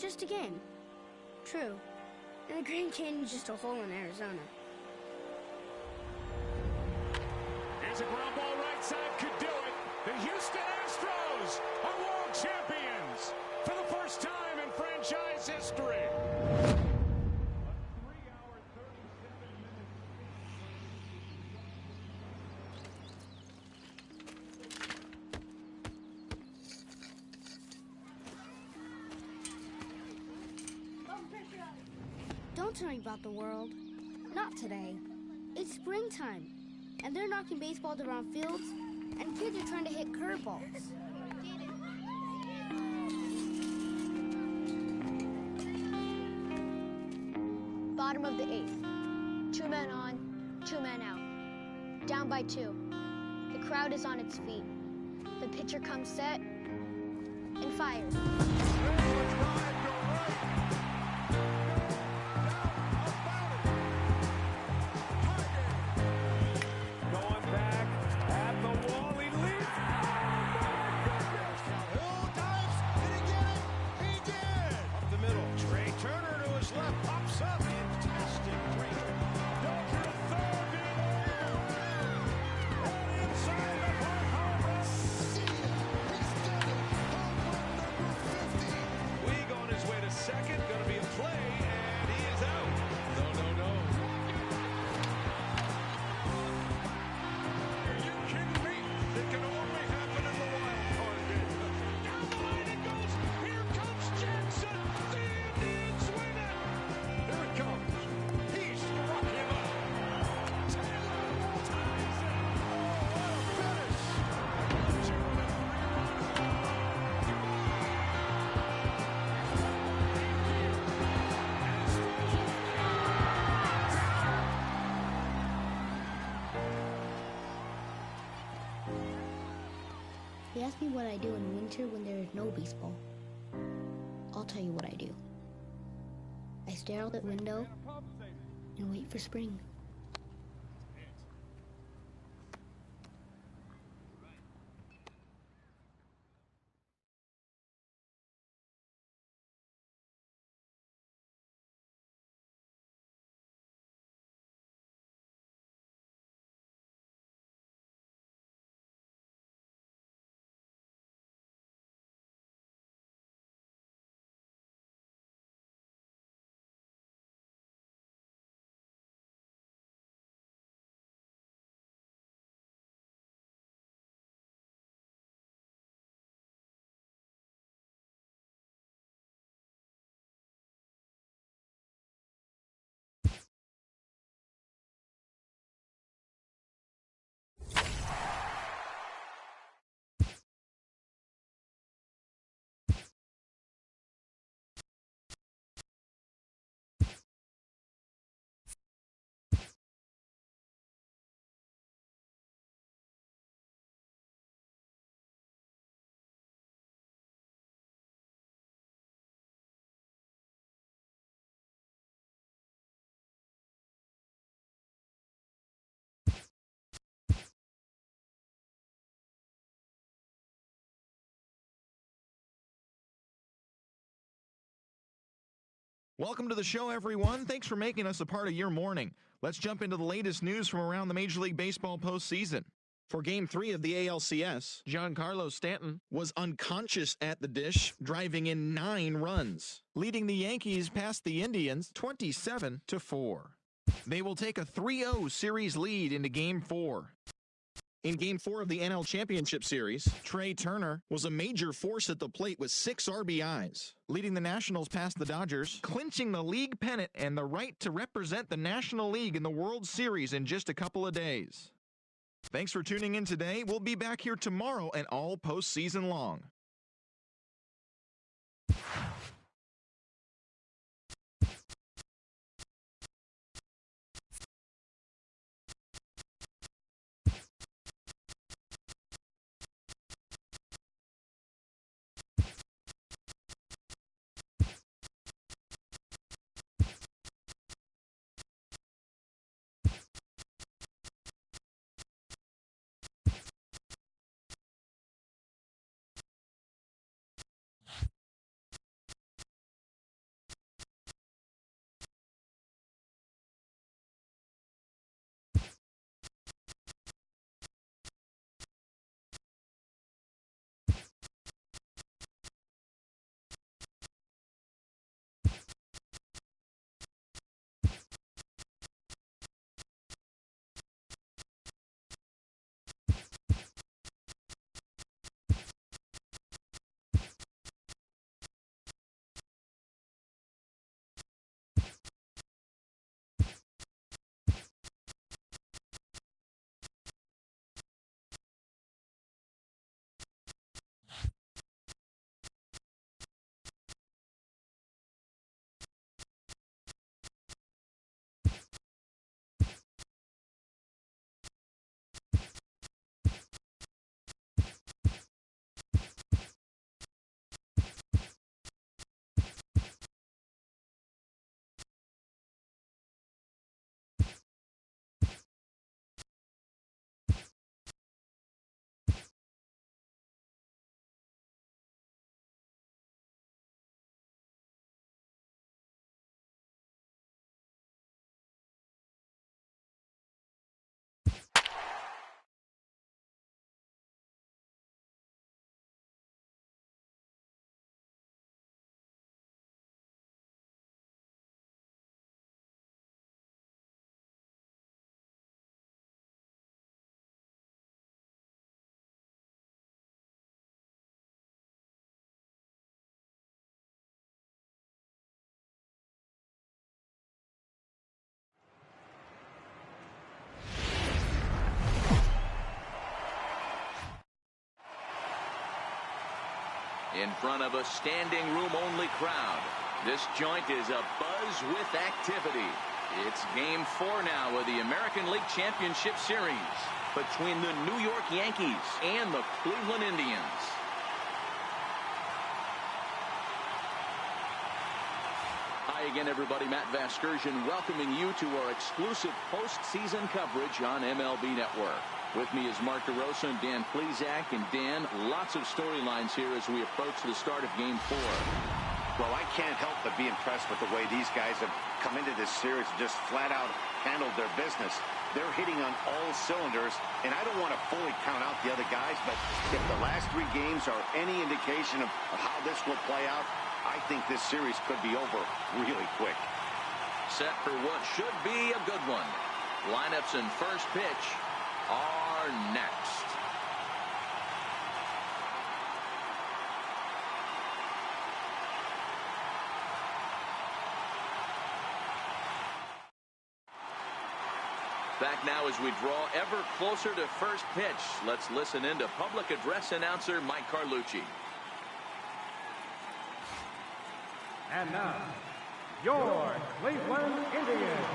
just a game. True. And the Grand Canyon's just a hole in Arizona. Here's a ground ball right side, could do it. The Houston Astros are world champions for the first time in franchise history. Don't tell me about the world. Not today. It's springtime, and they're knocking baseballs around fields, and kids are trying to hit curveballs. Bottom of the 8th. 2 men on, 2 men out. Down by 2. The crowd is on its feet. The pitcher comes set and fires. They ask me what I do in winter when there is no baseball. I'll tell you what I do. I stare out that window and wait for spring. Welcome to the show, everyone. Thanks for making us a part of your morning. Let's jump into the latest news from around the Major League Baseball postseason. For Game 3 of the ALCS, Giancarlo Stanton was unconscious at the dish, driving in 9 runs, leading the Yankees past the Indians 27-4. They will take a 3-0 series lead into Game 4. In Game 4 of the NL Championship Series, Trey Turner was a major force at the plate with 6 RBIs, leading the Nationals past the Dodgers, clinching the league pennant and the right to represent the National League in the World Series in just a couple of days. Thanks for tuning in today. We'll be back here tomorrow and all postseason long. in front of a standing room only crowd. This joint is abuzz with activity. It's game 4 now of the American League Championship Series between the New York Yankees and the Cleveland Indians. Hi again, everybody. Matt Vasgersian welcoming you to our exclusive postseason coverage on MLB Network. With me is Mark DeRosa and Dan Plesac. And Dan, lots of storylines here as we approach the start of Game 4. Well, I can't help but be impressed with the way these guys have come into this series and just flat out handled their business. They're hitting on all cylinders, and I don't want to fully count out the other guys, but if the last 3 games are any indication of how this will play out, I think this series could be over really quick. Set for what should be a good one. Lineups and first pitch are next. Back now as we draw ever closer to first pitch. Let's listen in to public address announcer Mike Carlucci. And now, your Cleveland Indians.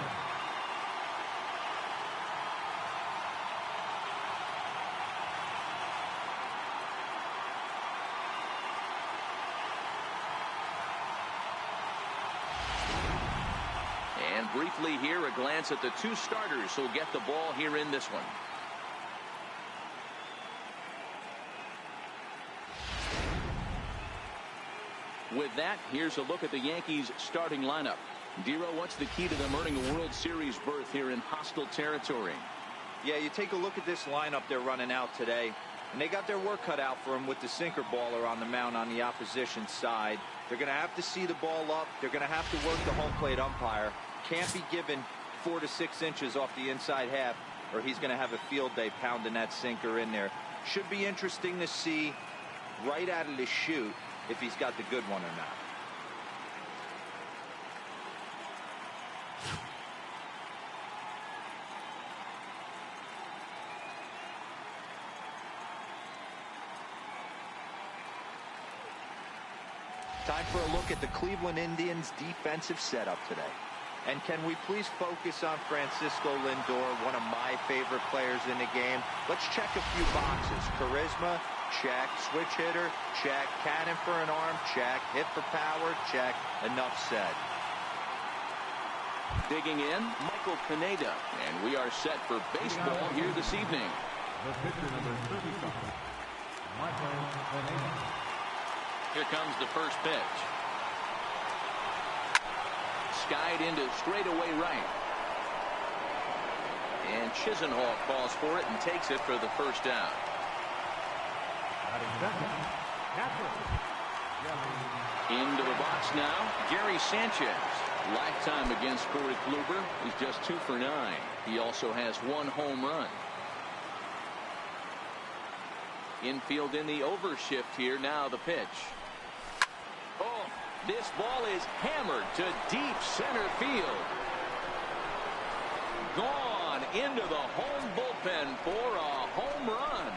And briefly here, a glance at the 2 starters who'll get the ball here in this one. With that, here's a look at the Yankees starting lineup. Dero, what's the key to them earning a World Series berth here in hostile territory? Yeah, you take a look at this lineup they're running out today, and they got their work cut out for them with the sinker baller on the mound on the opposition side. They're going to have to see the ball up. They're going to have to work the home plate umpire. Can't be given 4 to 6 inches off the inside half, or he's going to have a field day pounding that sinker in there. Should be interesting to see right out of the chute if he's got the good one or not. Time for a look at the Cleveland Indians defensive setup today. And can we please focus on Francisco Lindor, one of my favorite players in the game? Let's check a few boxes. Charisma, check. Switch hitter, check. Cannon for an arm, check. Hit for power, check. Enough said. Digging in, Michael Pineda. And we are set for baseball here this evening. The pitcher number 35, Michael Pineda. Here comes the first pitch. Skied into straightaway right. And Chisenhall calls for it and takes it for the first down. Into the box now, Gary Sanchez. Lifetime against Corey Kluber. He's just 2 for 9. He also has 1 home run. Infield in the overshift here. Now the pitch. Oh, this ball is hammered to deep center field. Gone into the home bullpen for a home run.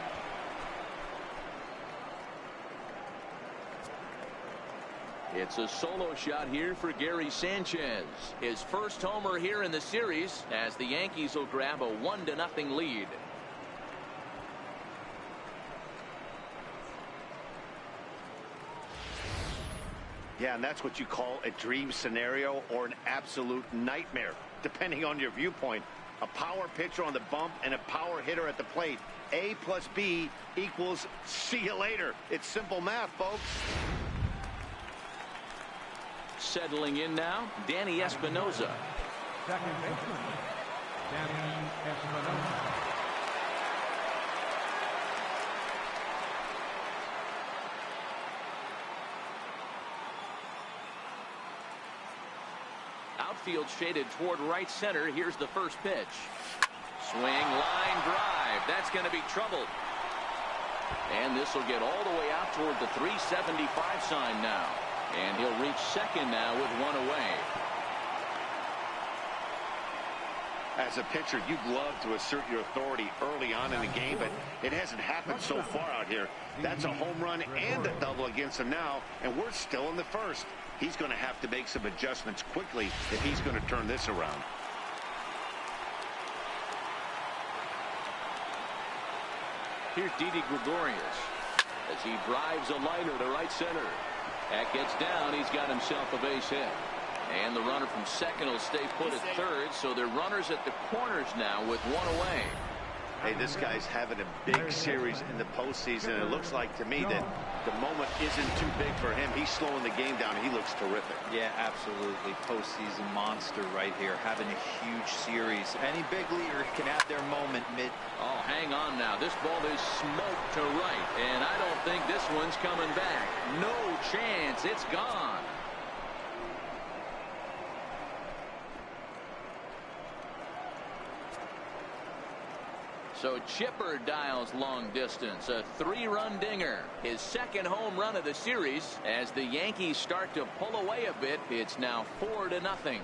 It's a solo shot here for Gary Sanchez. His first homer here in the series as the Yankees will grab a 1-0 lead. Yeah, and that's what you call a dream scenario or an absolute nightmare, depending on your viewpoint. A power pitcher on the bump and a power hitter at the plate. A plus B equals see you later. It's simple math, folks. Settling in now, Danny Espinosa. Second baseman, Danny Espinosa. Outfield shaded toward right center. Here's the first pitch. Swing, line drive. That's going to be trouble. And this will get all the way out toward the 375 sign now. And he'll reach second now with 1 away. As a pitcher, you'd love to assert your authority early on in the game, but it hasn't happened so far out here. That's a home run and a double against him now, and we're still in the first. He's going to have to make some adjustments quickly if he's going to turn this around. Here's Didi Gregorius as he drives a liner to right center. That gets down. He's got himself a base hit. And the runner from second will stay put at third, so they're runners at the corners now with one away. Hey, this guy's having a big series in the postseason. It looks like to me that the moment isn't too big for him. He's slowing the game down. He looks terrific. Yeah, absolutely. Postseason monster right here, having a huge series. Any big leader can have their moment mid. Oh, hang on now. This ball is smoked to right, and I don't think this one's coming back. No chance. It's gone. So Chipper dials long distance, a 3-run dinger, his second home run of the series. As the Yankees start to pull away a bit, it's now 4-0.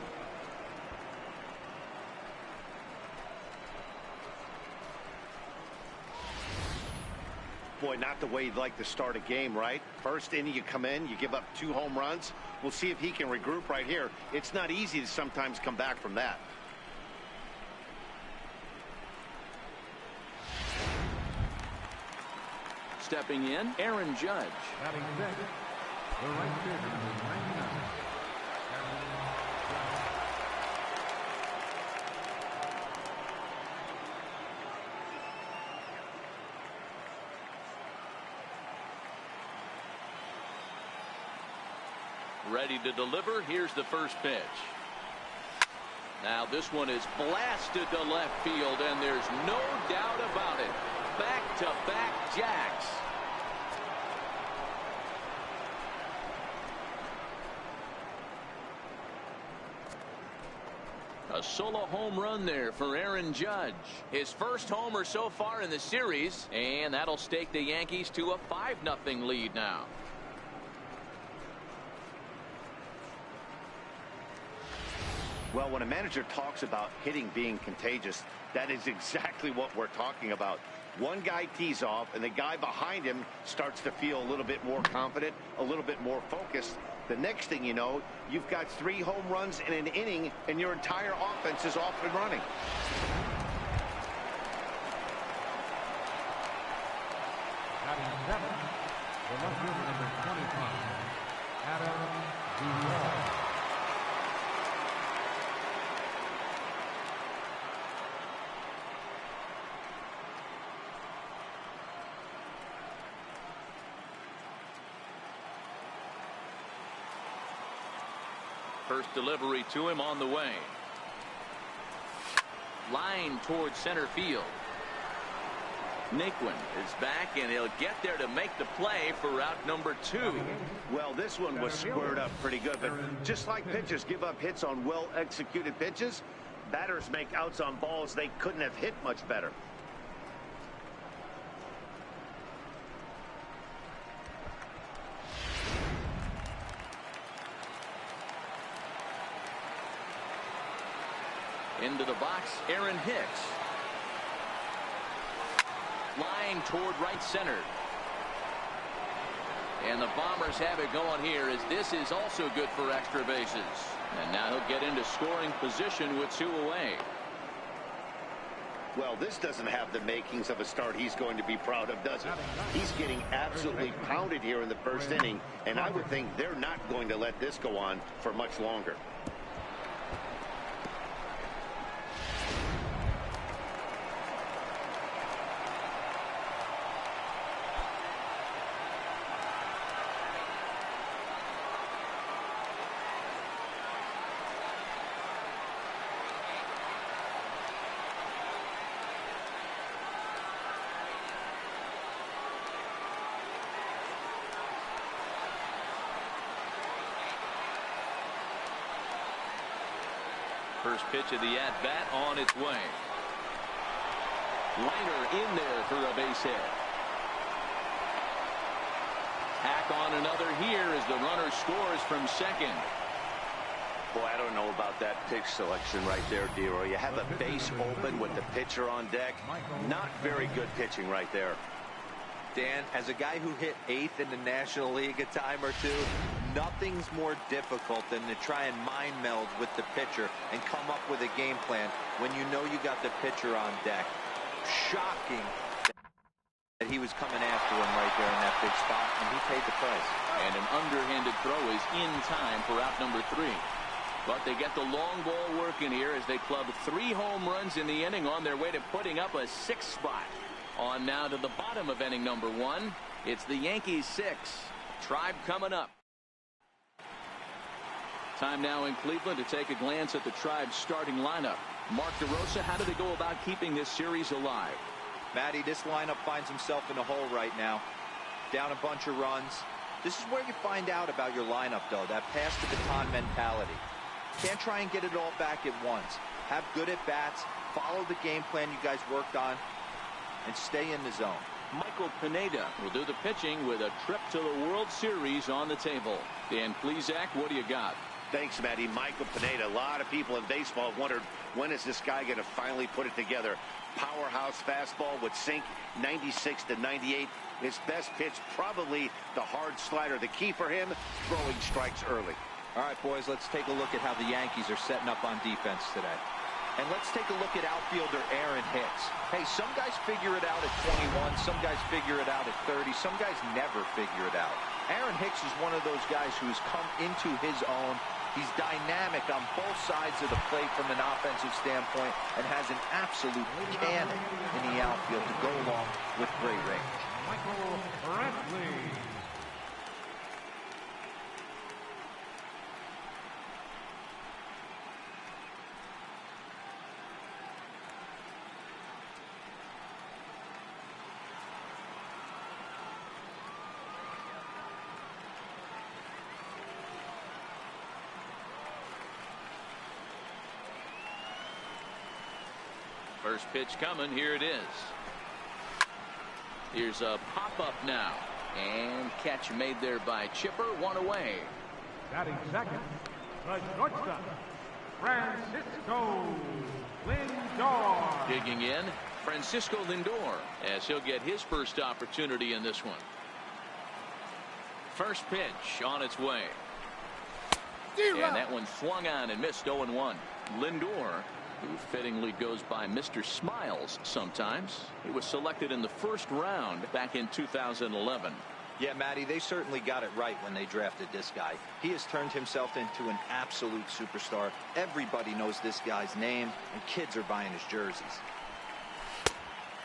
Boy, not the way you'd like to start a game, right? First inning, you come in, you give up 2 home runs. We'll see if he can regroup right here. It's not easy to sometimes come back from that. Stepping in, Aaron Judge. Batting sixth, the right fielder, number 99. Ready to deliver. Here's the first pitch. Now this one is blasted to left field, and there's no doubt about it. Back-to-back jacks. A solo home run there for Aaron Judge. His first homer so far in the series, and that'll stake the Yankees to a 5-0 lead now. Well, when a manager talks about hitting being contagious, that is exactly what we're talking about. One guy tees off, and the guy behind him starts to feel a little bit more confident, a little bit more focused. The next thing you know, you've got 3 home runs in an inning, and your entire offense is off and running. Batting seventh, the left fielder, number 25, Adam Duvall. First delivery to him on the way. Line towards center field. Naquin is back, and he'll get there to make the play for route number 2. Well, this one was squared up pretty good, but just like pitchers give up hits on well-executed pitches, batters make outs on balls they couldn't have hit much better. Into the box, Aaron Hicks. Line toward right center. And the Bombers have it going here, as this is also good for extra bases. And now he'll get into scoring position with 2 away. Well, this doesn't have the makings of a start he's going to be proud of, does it? He's getting absolutely pounded here in the first inning, and I would think they're not going to let this go on for much longer. First pitch of the at-bat on its way. Liner in there for a base hit. Hack on another here as the runner scores from second. Boy, I don't know about that pitch selection right there, D-Roy. You have a base open with the pitcher on deck. Not very good pitching right there. Dan, as a guy who hit 8th in the National League a time or two, nothing's more difficult than to try and mind meld with the pitcher and come up with a game plan when you know you got the pitcher on deck. Shocking that he was coming after him right there in that big spot, and he paid the price. And an underhanded throw is in time for out number 3. But they get the long ball working here as they club 3 home runs in the inning on their way to putting up a 6th spot. On now to the bottom of inning number 1. It's the Yankees 6. Tribe coming up. Time now in Cleveland to take a glance at the Tribe's starting lineup. Mark DeRosa, how do they go about keeping this series alive? Matty, this lineup finds himself in a hole right now. Down a bunch of runs. This is where you find out about your lineup, though. That pass to baton mentality. Can't try and get it all back at once. Have good at-bats. Follow the game plan you guys worked on. And stay in the zone. Michael Pineda will do the pitching with a trip to the World Series on the table. Dan Plesac, what do you got? Thanks, Matty. Michael Pineda. A lot of people in baseball have wondered, when is this guy going to finally put it together? Powerhouse fastball with sink, 96 to 98. His best pitch, probably the hard slider. The key for him, throwing strikes early. All right, boys, let's take a look at how the Yankees are setting up on defense today. And let's take a look at outfielder Aaron Hicks. Hey, some guys figure it out at 21. Some guys figure it out at 30. Some guys never figure it out. Aaron Hicks is one of those guys who's come into his own. He's dynamic on both sides of the plate from an offensive standpoint and has an absolute cannon in the outfield to go along with great range. Michael Brantley. First pitch coming. Here it is. Here's a pop-up now. And catch made there by Chipper. 1 away. Batting second, the shortstop, Francisco Lindor. Digging in, Francisco Lindor, as he'll get his first opportunity in this one. First pitch on its way. And that one swung on and missed. 0-1. Lindor, who fittingly goes by Mr. Smiles sometimes. He was selected in the first round back in 2011. Yeah, Matty, they certainly got it right when they drafted this guy. He has turned himself into an absolute superstar. Everybody knows this guy's name, and kids are buying his jerseys.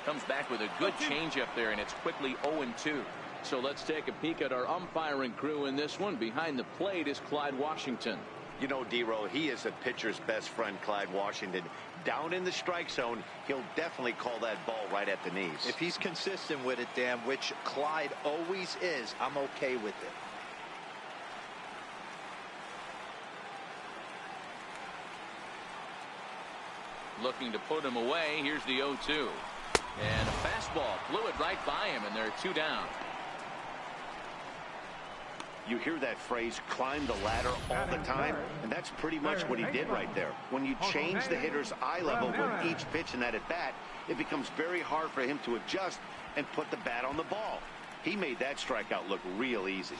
Comes back with a good changeup there, and it's quickly 0-2. So let's take a peek at our umpiring crew in this one. Behind the plate is Clyde Washington. You know, D-Row, he is a pitcher's best friend, Clyde Washington. Down in the strike zone, he'll definitely call that ball right at the knees. If he's consistent with it, Dan, which Clyde always is, I'm okay with it. Looking to put him away. Here's the 0-2. And a fastball flew it right by him, and they're 2 down. You hear that phrase, climb the ladder, all the time, and that's pretty much what he did right there. When you change the hitter's eye level with each pitch in that at-bat, it becomes very hard for him to adjust and put the bat on the ball. He made that strikeout look real easy.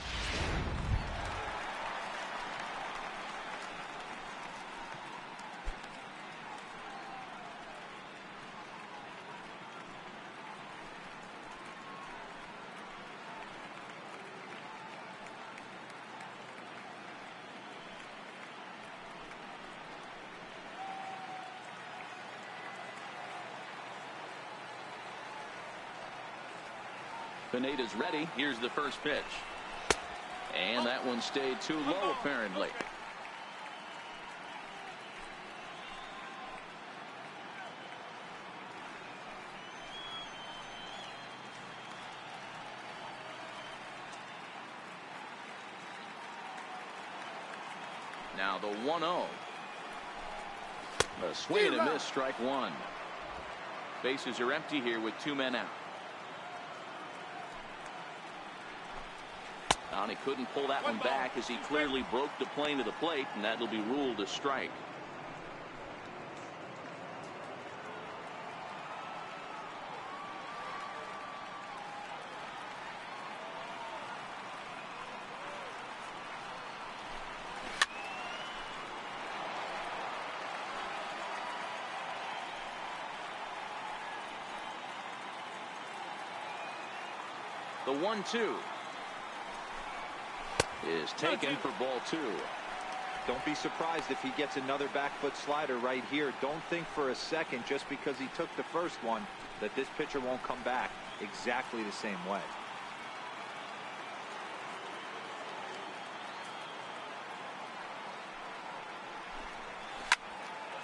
Pineda's ready. Here's the first pitch. And that one stayed too low, apparently. Now the 1-0. A swing and a miss, strike 1. Bases are empty here with 2 men out. And he couldn't pull that one back as he clearly broke the plane to the plate, and that'll be ruled a strike. The 1-2 is taken for ball 2. Don't be surprised if he gets another back foot slider right here. Don't think for a second, just because he took the first one, that this pitcher won't come back exactly the same way.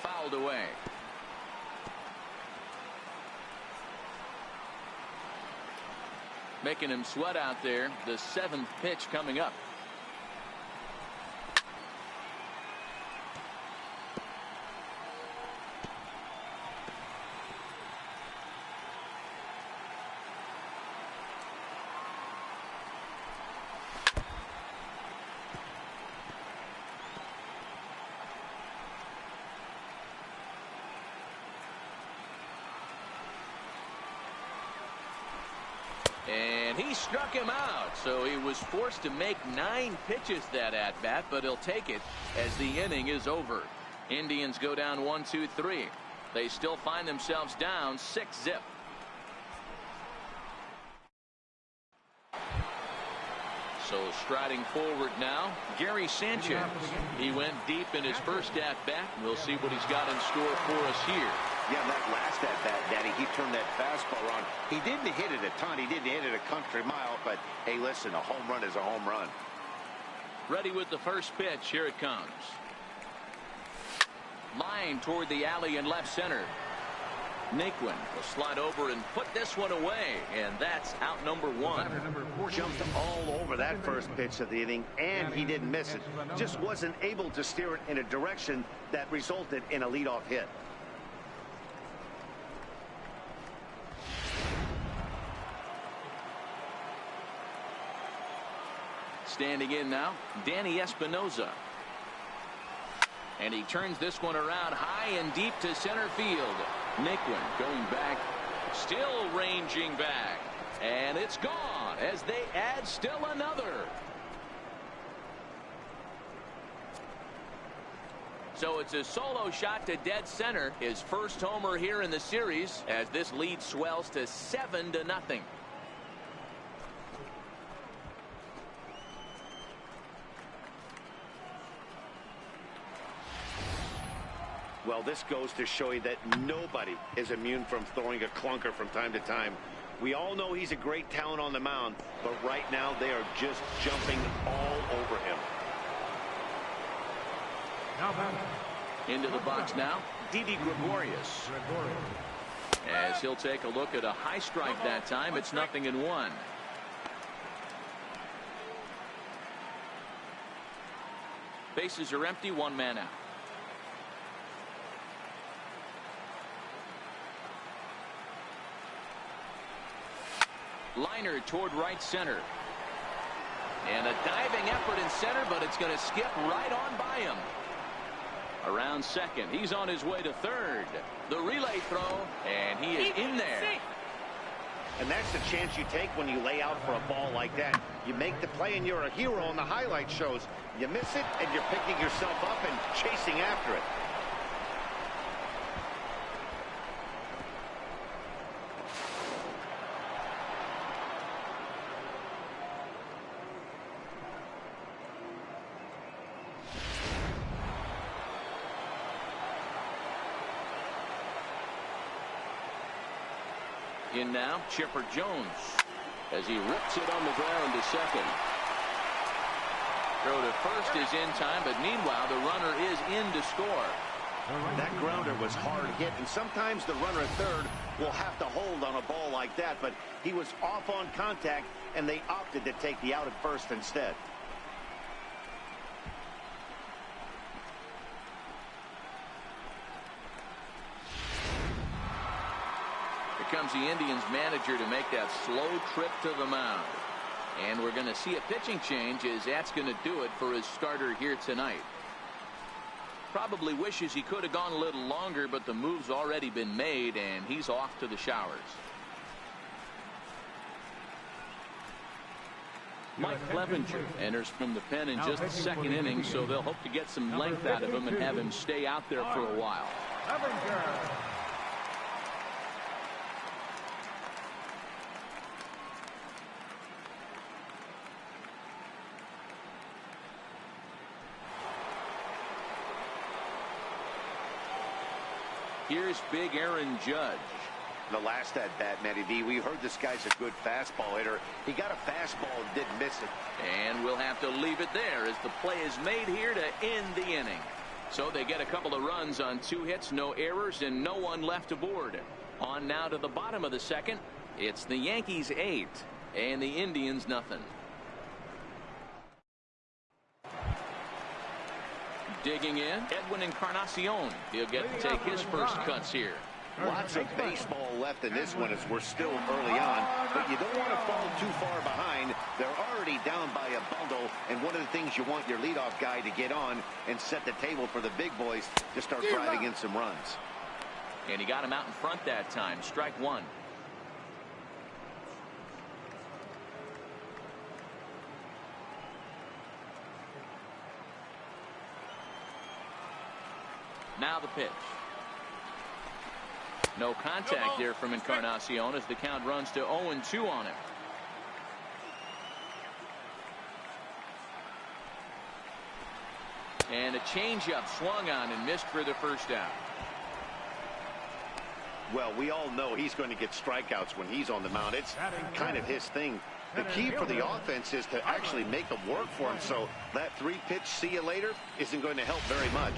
Fouled away. Making him sweat out there. The 7th pitch coming up. And he struck him out, so he was forced to make 9 pitches that at-bat, but he'll take it as the inning is over. Indians go down 1-2-3. They still find themselves down 6-zip. So striding forward now, Gary Sanchez. He went deep in his first at-bat. We'll see what he's got in store for us here. Yeah, that last at-bat, Daddy, he turned that fastball on. He didn't hit it a ton. He didn't hit it a country mile. But, hey, listen, a home run is a home run. Ready with the first pitch. Here it comes. Line toward the alley in left center. Naquin will slide over and put this one away. And that's out number 1. Jumped all over that first pitch of the inning, and he didn't miss it. Just wasn't able to steer it in a direction that resulted in a leadoff hit. Standing in now, Danny Espinosa. And he turns this one around high and deep to center field. Naquin going back, still ranging back. And it's gone as they add still another. So it's a solo shot to dead center. His first homer here in the series as this lead swells to 7-0. Well, this goes to show you that nobody is immune from throwing a clunker from time to time. We all know he's a great talent on the mound, but right now they are just jumping all over him. Into the box now, Didi Gregorius. As he'll take a look at a high strike that time, it's 0-1. Bases are empty, 1 man out. Liner toward right center. And a diving effort in center, but it's going to skip right on by him. Around second. He's on his way to third. The relay throw, and he is in there. And that's the chance you take when you lay out for a ball like that. You make the play, and you're a hero on the highlight shows. You miss it, and you're picking yourself up and chasing after it. In now, Chipper Jones as he rips it on the ground to second. Throw to first is in time, but meanwhile the runner is in to score. That grounder was hard hit, and sometimes the runner at third will have to hold on a ball like that, but he was off on contact, and they opted to take the out at first instead. Here comes the Indians manager to make that slow trip to the mound. And we're going to see a pitching change, as that's going to do it for his starter here tonight. Probably wishes he could have gone a little longer, but the move's already been made, and he's off to the showers. Mike Clevenger enters from the pen in just the second inning, so they'll hope to get some length out of him and have him stay out there for a while. Here's big Aaron Judge. The last at bat, Matty V, we heard this guy's a good fastball hitter. He got a fastball and didn't miss it. And we'll have to leave it there as the play is made here to end the inning. So they get a couple of runs on 2 hits, no errors, and no one left aboard. On now to the bottom of the second. It's the Yankees 8 and the Indians nothing. Digging in, Edwin Encarnacion. He'll get to take his first cuts here. Lots of baseball left in this one as we're still early on, but you don't want to fall too far behind. They're already down by a bundle, and one of the things you want your leadoff guy to get on and set the table for the big boys to start driving in some runs. And he got him out in front that time. Strike one. Now the pitch. No contact there from Encarnacion as the count runs to 0-2 on him. And a changeup swung on and missed for the first out. Well, we all know he's going to get strikeouts when he's on the mound. It's kind of his thing. The key for the offense is to actually make them work for him, so that 3-pitch see you later isn't going to help very much.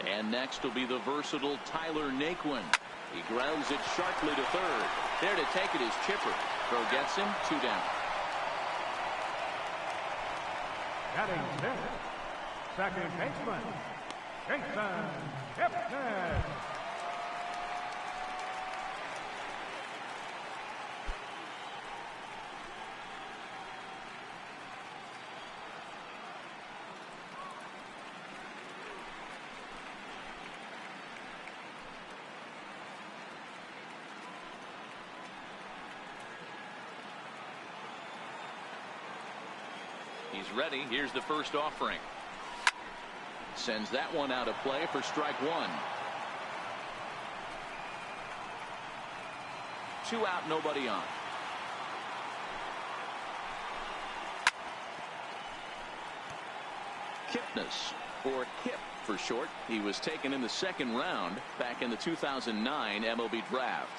And next will be the versatile Tyler Naquin. He grounds it sharply to third. There to take it is Chipper. Throw gets him, 2 down. Batting 10th, second baseman, Jason Kipnis. He's ready. Here's the first offering. Sends that one out of play for strike one. 2 out, nobody on. Kipnis, or Kip for short. He was taken in the second round back in the 2009 MLB draft.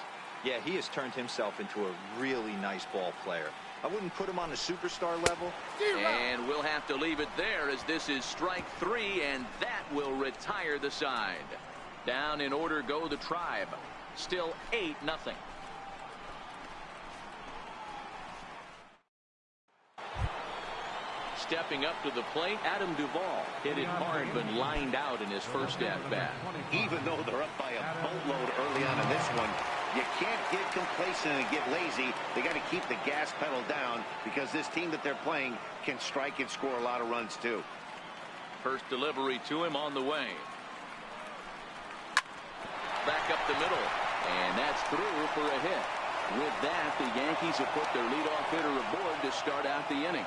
Yeah, he has turned himself into a really nice ball player. I wouldn't put him on the superstar level. And we'll have to leave it there as this is strike 3, and that will retire the side. Down in order go the Tribe. Still 8-0. Stepping up to the plate, Adam Duvall hit it hard but lined out in his first at-bat. Even though they're up by a boatload early on in this one, you can't get complacent and get lazy. They got to keep the gas pedal down because this team that they're playing can strike and score a lot of runs too. First delivery to him on the way. Back up the middle, and that's through for a hit. With that, the Yankees have put their leadoff hitter aboard to start out the inning.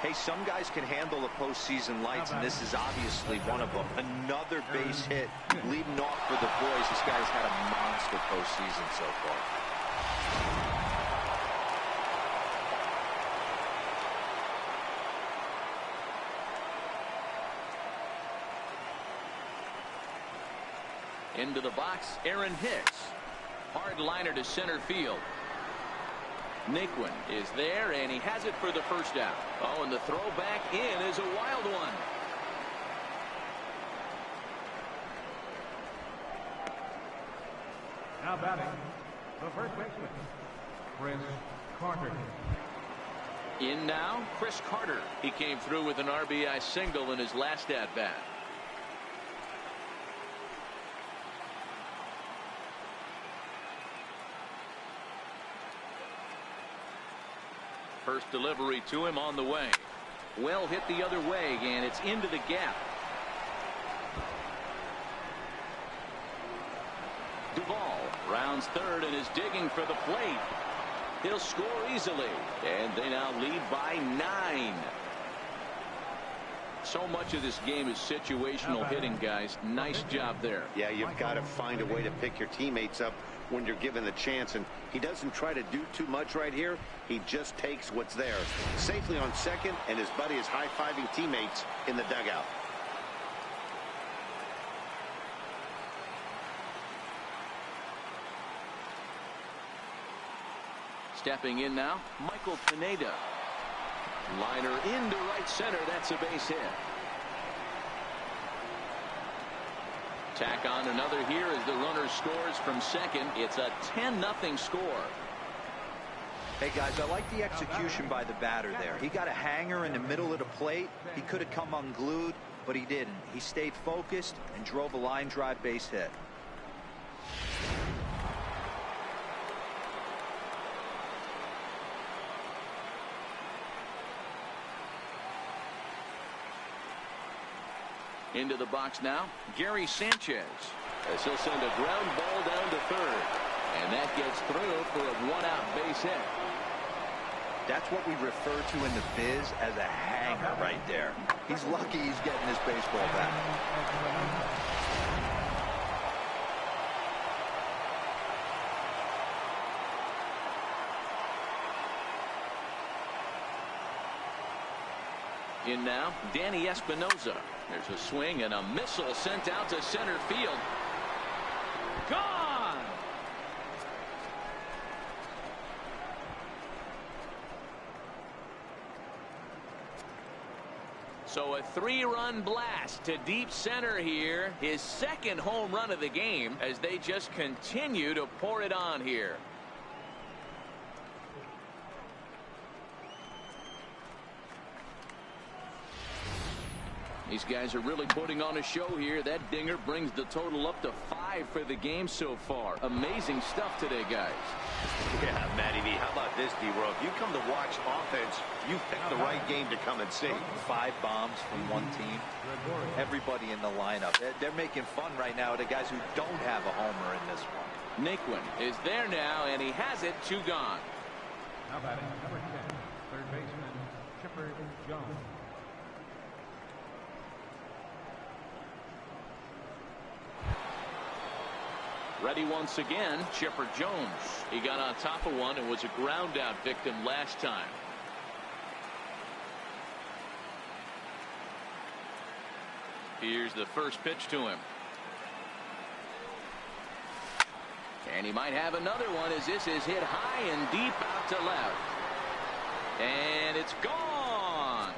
Hey, some guys can handle the postseason lights, and this is obviously one of them. Another base hit leading off for the boys. This guy's had a monster postseason so far. Into the box, Aaron Hicks. Hard liner to center field. Naquin is there, and he has it for the first out. Oh, and the throw back in is a wild one. Now batting, the first baseman, Chris Carter. In now, Chris Carter. He came through with an RBI single in his last at-bat. First delivery to him on the way. Well hit the other way, and it's into the gap. Duvall rounds third and is digging for the plate. He'll score easily, and they now lead by 9. So much of this game is situational hitting, guys. Nice job there. Yeah, you've got to find a way to pick your teammates up when you're given the chance, and he doesn't try to do too much right here. He just takes what's there. Safely on second, and his buddy is high-fiving teammates in the dugout. Stepping in now, Michael Pineda. Liner into right center. That's a base hit. Tack on another here as the runner scores from second. It's a 10-0 score. Hey, guys, I like the execution by the batter there. He got a hanger in the middle of the plate. He could have come unglued, but he didn't. He stayed focused and drove a line drive base hit. Into the box now, Gary Sanchez. As he'll send a ground ball down to third. And that gets through for a one-out base hit. That's what we refer to in the biz as a hanger right there. He's lucky he's getting his baseball back. In now, Danny Espinosa. There's a swing and a missile sent out to center field. Gone! So a 3-run blast to deep center here. His second home run of the game as they just continue to pour it on here. These guys are really putting on a show here. That dinger brings the total up to 5 for the game so far. Amazing stuff today, guys. Yeah, Matty V, how about this, D-Row? If you come to watch offense, you picked the right game to come and see. 5 bombs from one team. Everybody in the lineup. They're making fun right now of the guys who don't have a homer in this one. Naquin is there now, and he has it. 2 gone. Now batting number 10, third baseman Chipper Jones. Ready once again, Chipper Jones. He got on top of one and was a ground out victim last time. Here's the first pitch to him. And he might have another one as this is hit high and deep out to left. And it's gone.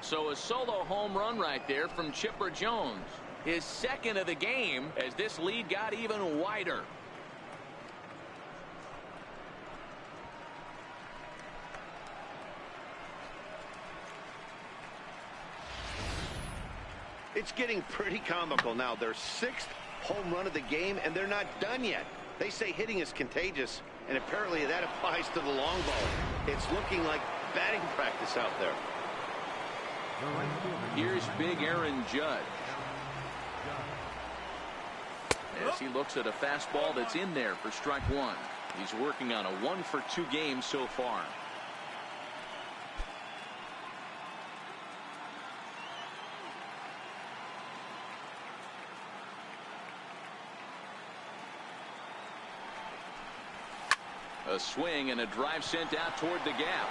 So a solo home run right there from Chipper Jones. His second of the game as this lead got even wider. It's getting pretty comical now. Their 6th home run of the game, and they're not done yet. They say hitting is contagious, and apparently that applies to the long ball. It's looking like batting practice out there. Here's big Aaron Judge. As he looks at a fastball that's in there for strike 1. He's working on a 1-for-2 game so far. A swing and a drive sent out toward the gap.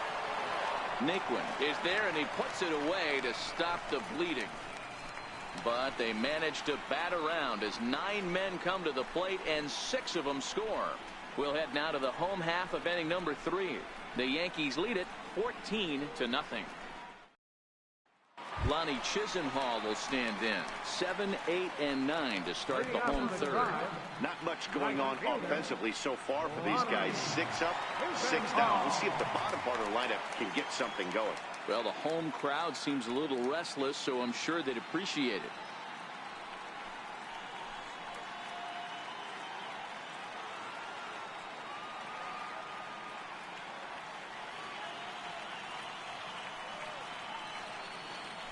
Naquin is there, and he puts it away to stop the bleeding. But they manage to bat around as 9 men come to the plate, and 6 of them score. We'll head now to the home half of inning number 3. The Yankees lead it 14-0. Lonnie Chisenhall will stand in. 7, 8, and 9 to start the home third. Not much going on offensively so far for these guys. 6 up, 6 down. We'll see if the bottom part of the lineup can get something going. Well, the home crowd seems a little restless, so I'm sure they'd appreciate it.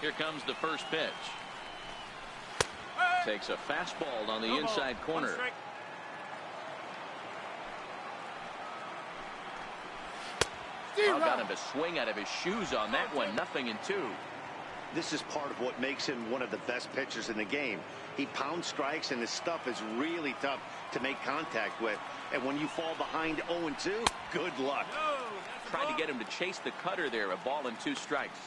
Here comes the first pitch. Takes a fastball on the inside corner. Oh, got him to swing out of his shoes on that one. 0-2. This is part of what makes him one of the best pitchers in the game. He pounds strikes, and his stuff is really tough to make contact with. And when you fall behind 0-2, good luck. Tried to get him to chase the cutter there. A ball and 2 strikes.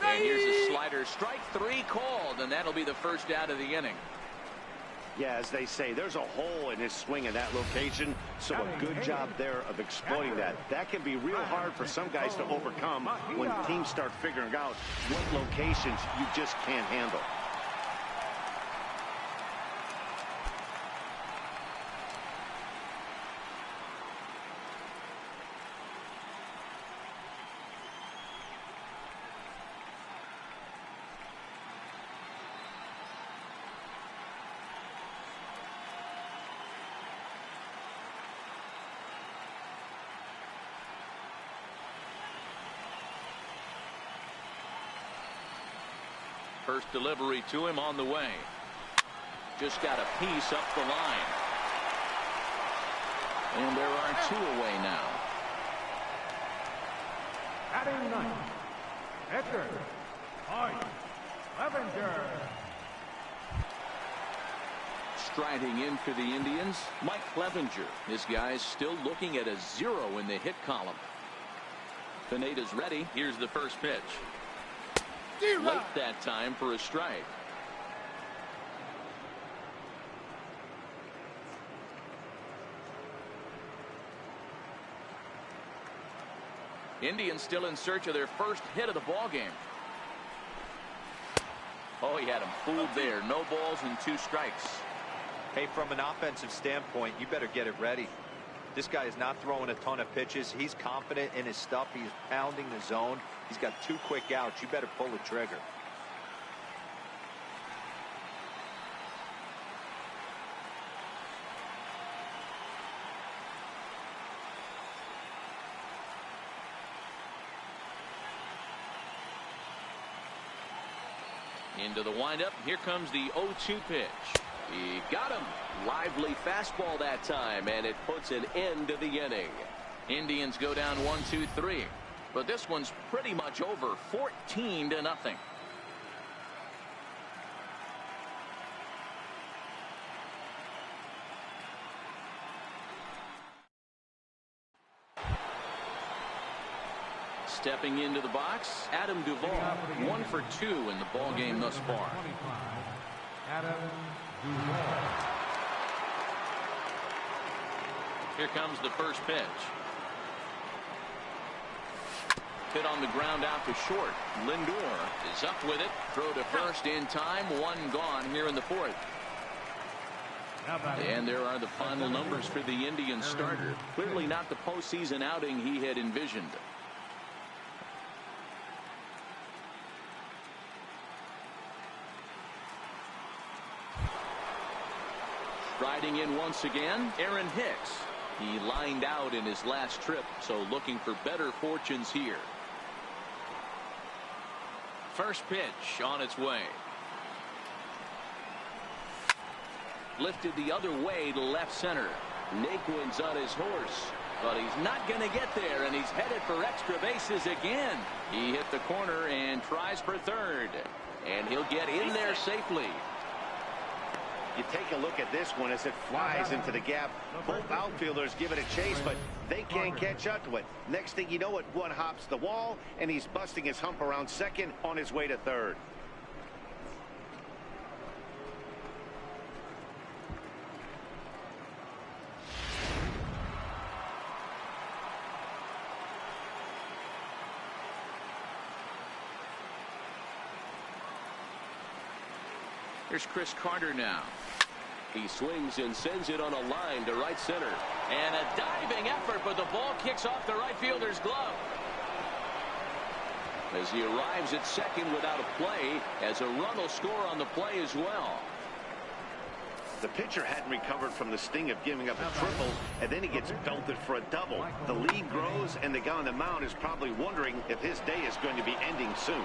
And here's a slider. Strike 3 called, and that'll be the first out of the inning. Yeah, as they say, there's a hole in his swing in that location, so a good job there of exploiting that. That can be real hard for some guys to overcome when teams start figuring out what locations you just can't handle. First delivery to him on the way. Just got a piece up the line. And there are 2 away now. Batting ninth, Edgar Clevenger. Striding in for the Indians, Mike Clevenger. This guy's still looking at a 0 in the hit column. Pineda's ready. Here's the first pitch. Late that time for a strike. Indians still in search of their first hit of the ball game. Oh, he had him fooled there. No balls and 2 strikes. Hey, from an offensive standpoint, you better get it ready. This guy is not throwing a ton of pitches. He's confident in his stuff. He's pounding the zone. He's got 2 quick outs. You better pull the trigger. Into the windup. Here comes the 0-2 pitch. He got him. Lively fastball that time, and it puts an end to the inning. Indians go down 1-2-3. But this one's pretty much over. 14-0. Stepping into the box, Adam Duvall, 1 for 2 in the ball game thus far. Adam Duvall. Here comes the first pitch. Hit on the ground out to short. Lindor is up with it. Throw to first in time. 1 gone here in the 4th. And there are the final numbers for the Indian starter. Clearly not the postseason outing he had envisioned. Riding in once again, Aaron Hicks. He lined out in his last trip, so looking for better fortunes here. First pitch on its way. Lifted the other way to left center. Naquin's on his horse, but he's not going to get there, and he's headed for extra bases again. He hit the corner and tries for third, and he'll get in there safely. You take a look at this one as it flies into the gap. Both outfielders give it a chase, but they can't catch up to it. Next thing you know it, one hops the wall, and he's busting his hump around second on his way to third. Here's Chris Carter now. He swings and sends it on a line to right center. And a diving effort, but the ball kicks off the right fielder's glove. As he arrives at second without a play, as a run will score on the play as well. The pitcher hadn't recovered from the sting of giving up a triple, and then he gets belted for a double. The lead grows, and the guy on the mound is probably wondering if his day is going to be ending soon.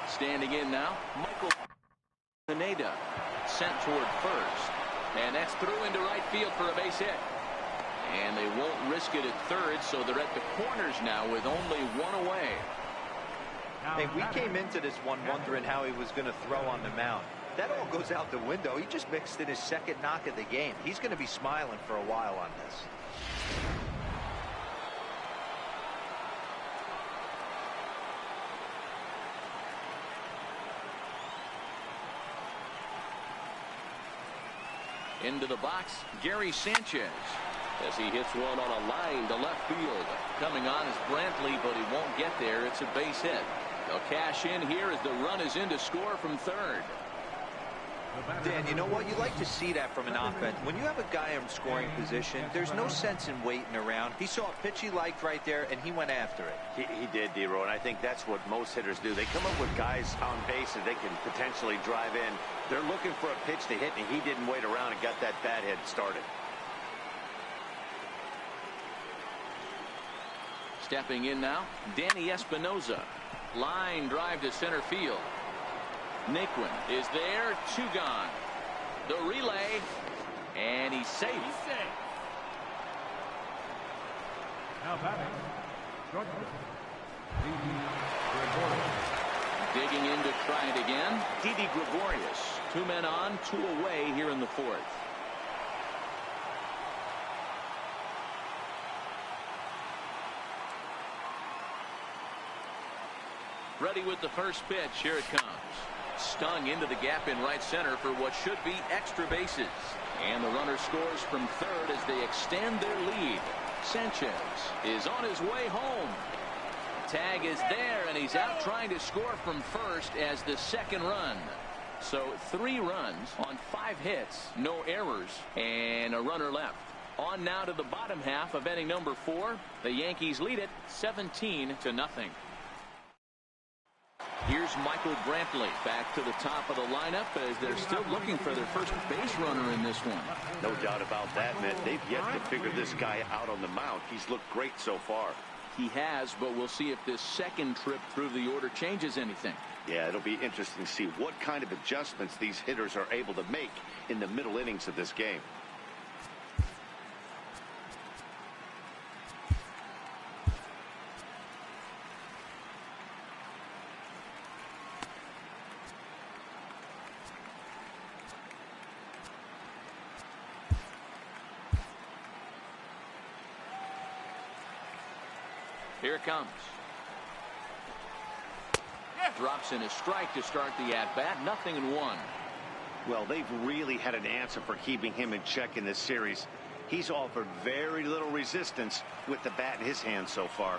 Standing in now, LATINOHEAt sent toward first. And that's through into right field for a base hit. And they won't risk it at third, so they're at the corners now with only one away. Hey, we came into this one wondering how he was going to throw on the mound. That all goes out the window. He just mixed in his second knock of the game. He's going to be smiling for a while on this. Into the box, Gary Sanchez, as he hits one on a line to left field. Coming on is Brantley, but he won't get there. It's a base hit. They'll cash in here as the run is in to score from third. Dan, you know what? You like to see that from an offense. When you have a guy in scoring position, there's no sense in waiting around. He saw a pitch he liked right there, and he went after it. He did, D-Row, and I think that's what most hitters do. They come up with guys on base that they can potentially drive in. They're looking for a pitch to hit, and he didn't wait around and got that bat hit started. Stepping in now, Danny Espinosa. Line drive to center field. Naquin is there, 2 gone. The relay, and he's safe. Now batting, Digging in to try it again, Didi Gregorius. 2 men on, 2 away here in the fourth. Ready with the first pitch. Here it comes. Stung into the gap in right center for what should be extra bases. And the runner scores from third as they extend their lead. Sanchez is on his way home. Tag is there, and he's out trying to score from first as the second run. So 3 runs on 5 hits, no errors, and a runner left. On now to the bottom half of inning number 4. The Yankees lead it 17-0. Here's Michael Brantley back to the top of the lineup as they're still looking for their first base runner in this one. No doubt about that, man. They've yet to figure this guy out on the mound. He's looked great so far. He has, but we'll see if this second trip through the order changes anything. Yeah, it'll be interesting to see what kind of adjustments these hitters are able to make in the middle innings of this game. Here it comes. Drops in a strike to start the at-bat. 0-1. Well, they've really had an answer for keeping him in check in this series. He's offered very little resistance with the bat in his hand so far.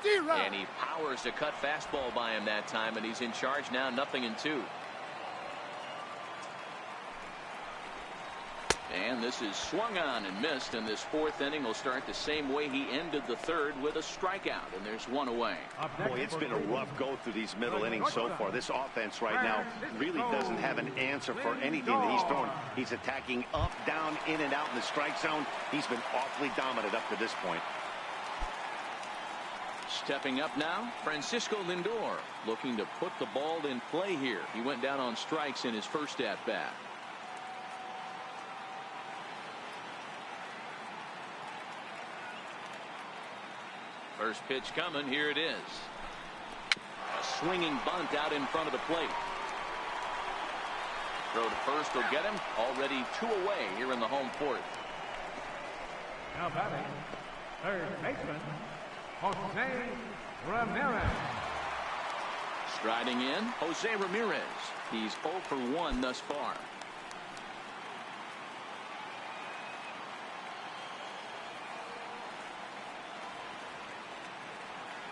And he powers a cut fastball by him that time, and he's in charge now. 0-2. And this is swung on and missed, and this fourth inning will start the same way he ended the third, with a strikeout, and there's 1 away. Boy, it's been a rough go through these middle innings so far. This offense right now really doesn't have an answer for anything that he's throwing. He's attacking up, down, in and out in the strike zone. He's been awfully dominant up to this point. Stepping up now, Francisco Lindor, looking to put the ball in play here. He went down on strikes in his first at-bat. First pitch coming. Here it is. A swinging bunt out in front of the plate. Throw to first will get him. Already 2 away here in the home fourth. Now batting, third baseman, Jose Ramirez. Striding in, Jose Ramirez. He's 0 for 1 thus far.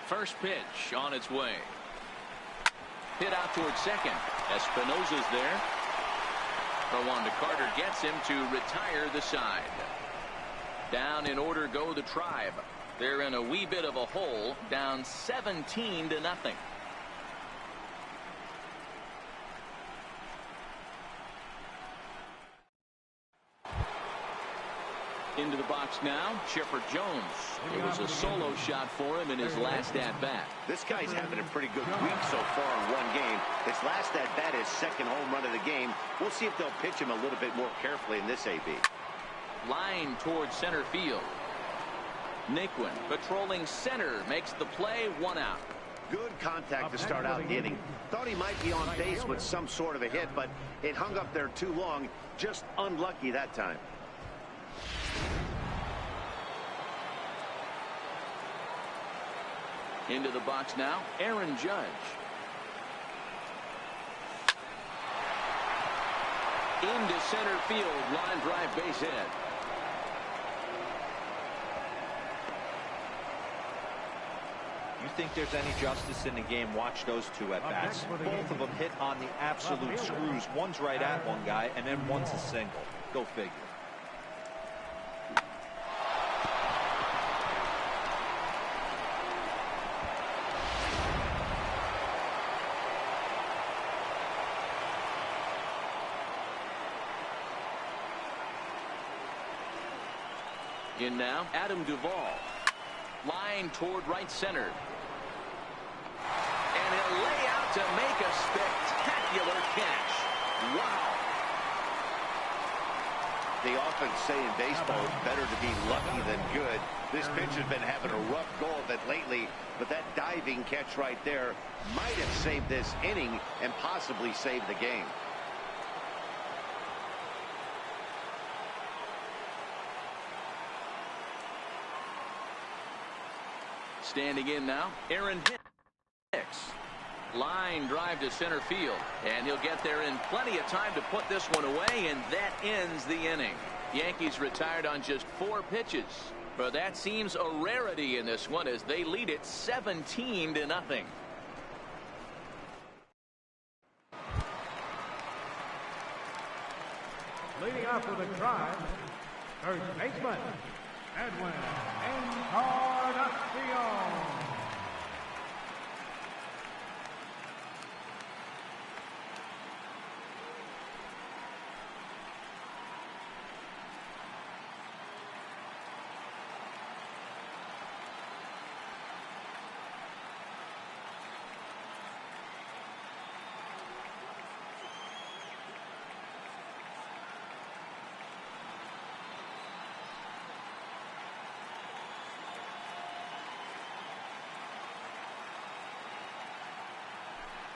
First pitch on its way. Hit out towards second. Espinosa's there. Throw on to Carter gets him to retire the side. Down in order go the Tribe. They're in a wee bit of a hole, down 17-0. Into the box now, Chipper Jones. It was a solo shot for him in his last at-bat. This guy's having a pretty good week so far in one game. His last at-bat is second home run of the game. We'll see if they'll pitch him a little bit more carefully in this AB. Line towards center field. Naquin patrolling center makes the play, 1 out. Good contact to start out the inning. Thought he might be on base with some sort of a hit, but it hung up there too long. Just unlucky that time. Into the box now, Aaron Judge. Into center field, line drive, base hit. You think there's any justice in the game? Watch those two at bats. Both of them hit on the absolute screws. One's right at one guy, and then one's a single. Go figure. In now, Adam Duvall. Line toward right center. And he'll lay out to make a spectacular catch. Wow. They often say in baseball it's better to be lucky than good. This pitch has been having a rough go of it lately, but that diving catch right there might have saved this inning and possibly saved the game. Standing in now, Aaron Hicks. Line drive to center field, and he'll get there in plenty of time to put this one away, and that ends the inning. Yankees retired on just 4 pitches, but that seems a rarity in this one as they lead it 17-0. Leading off with a drive, third baseman, Edwin Encarnacion.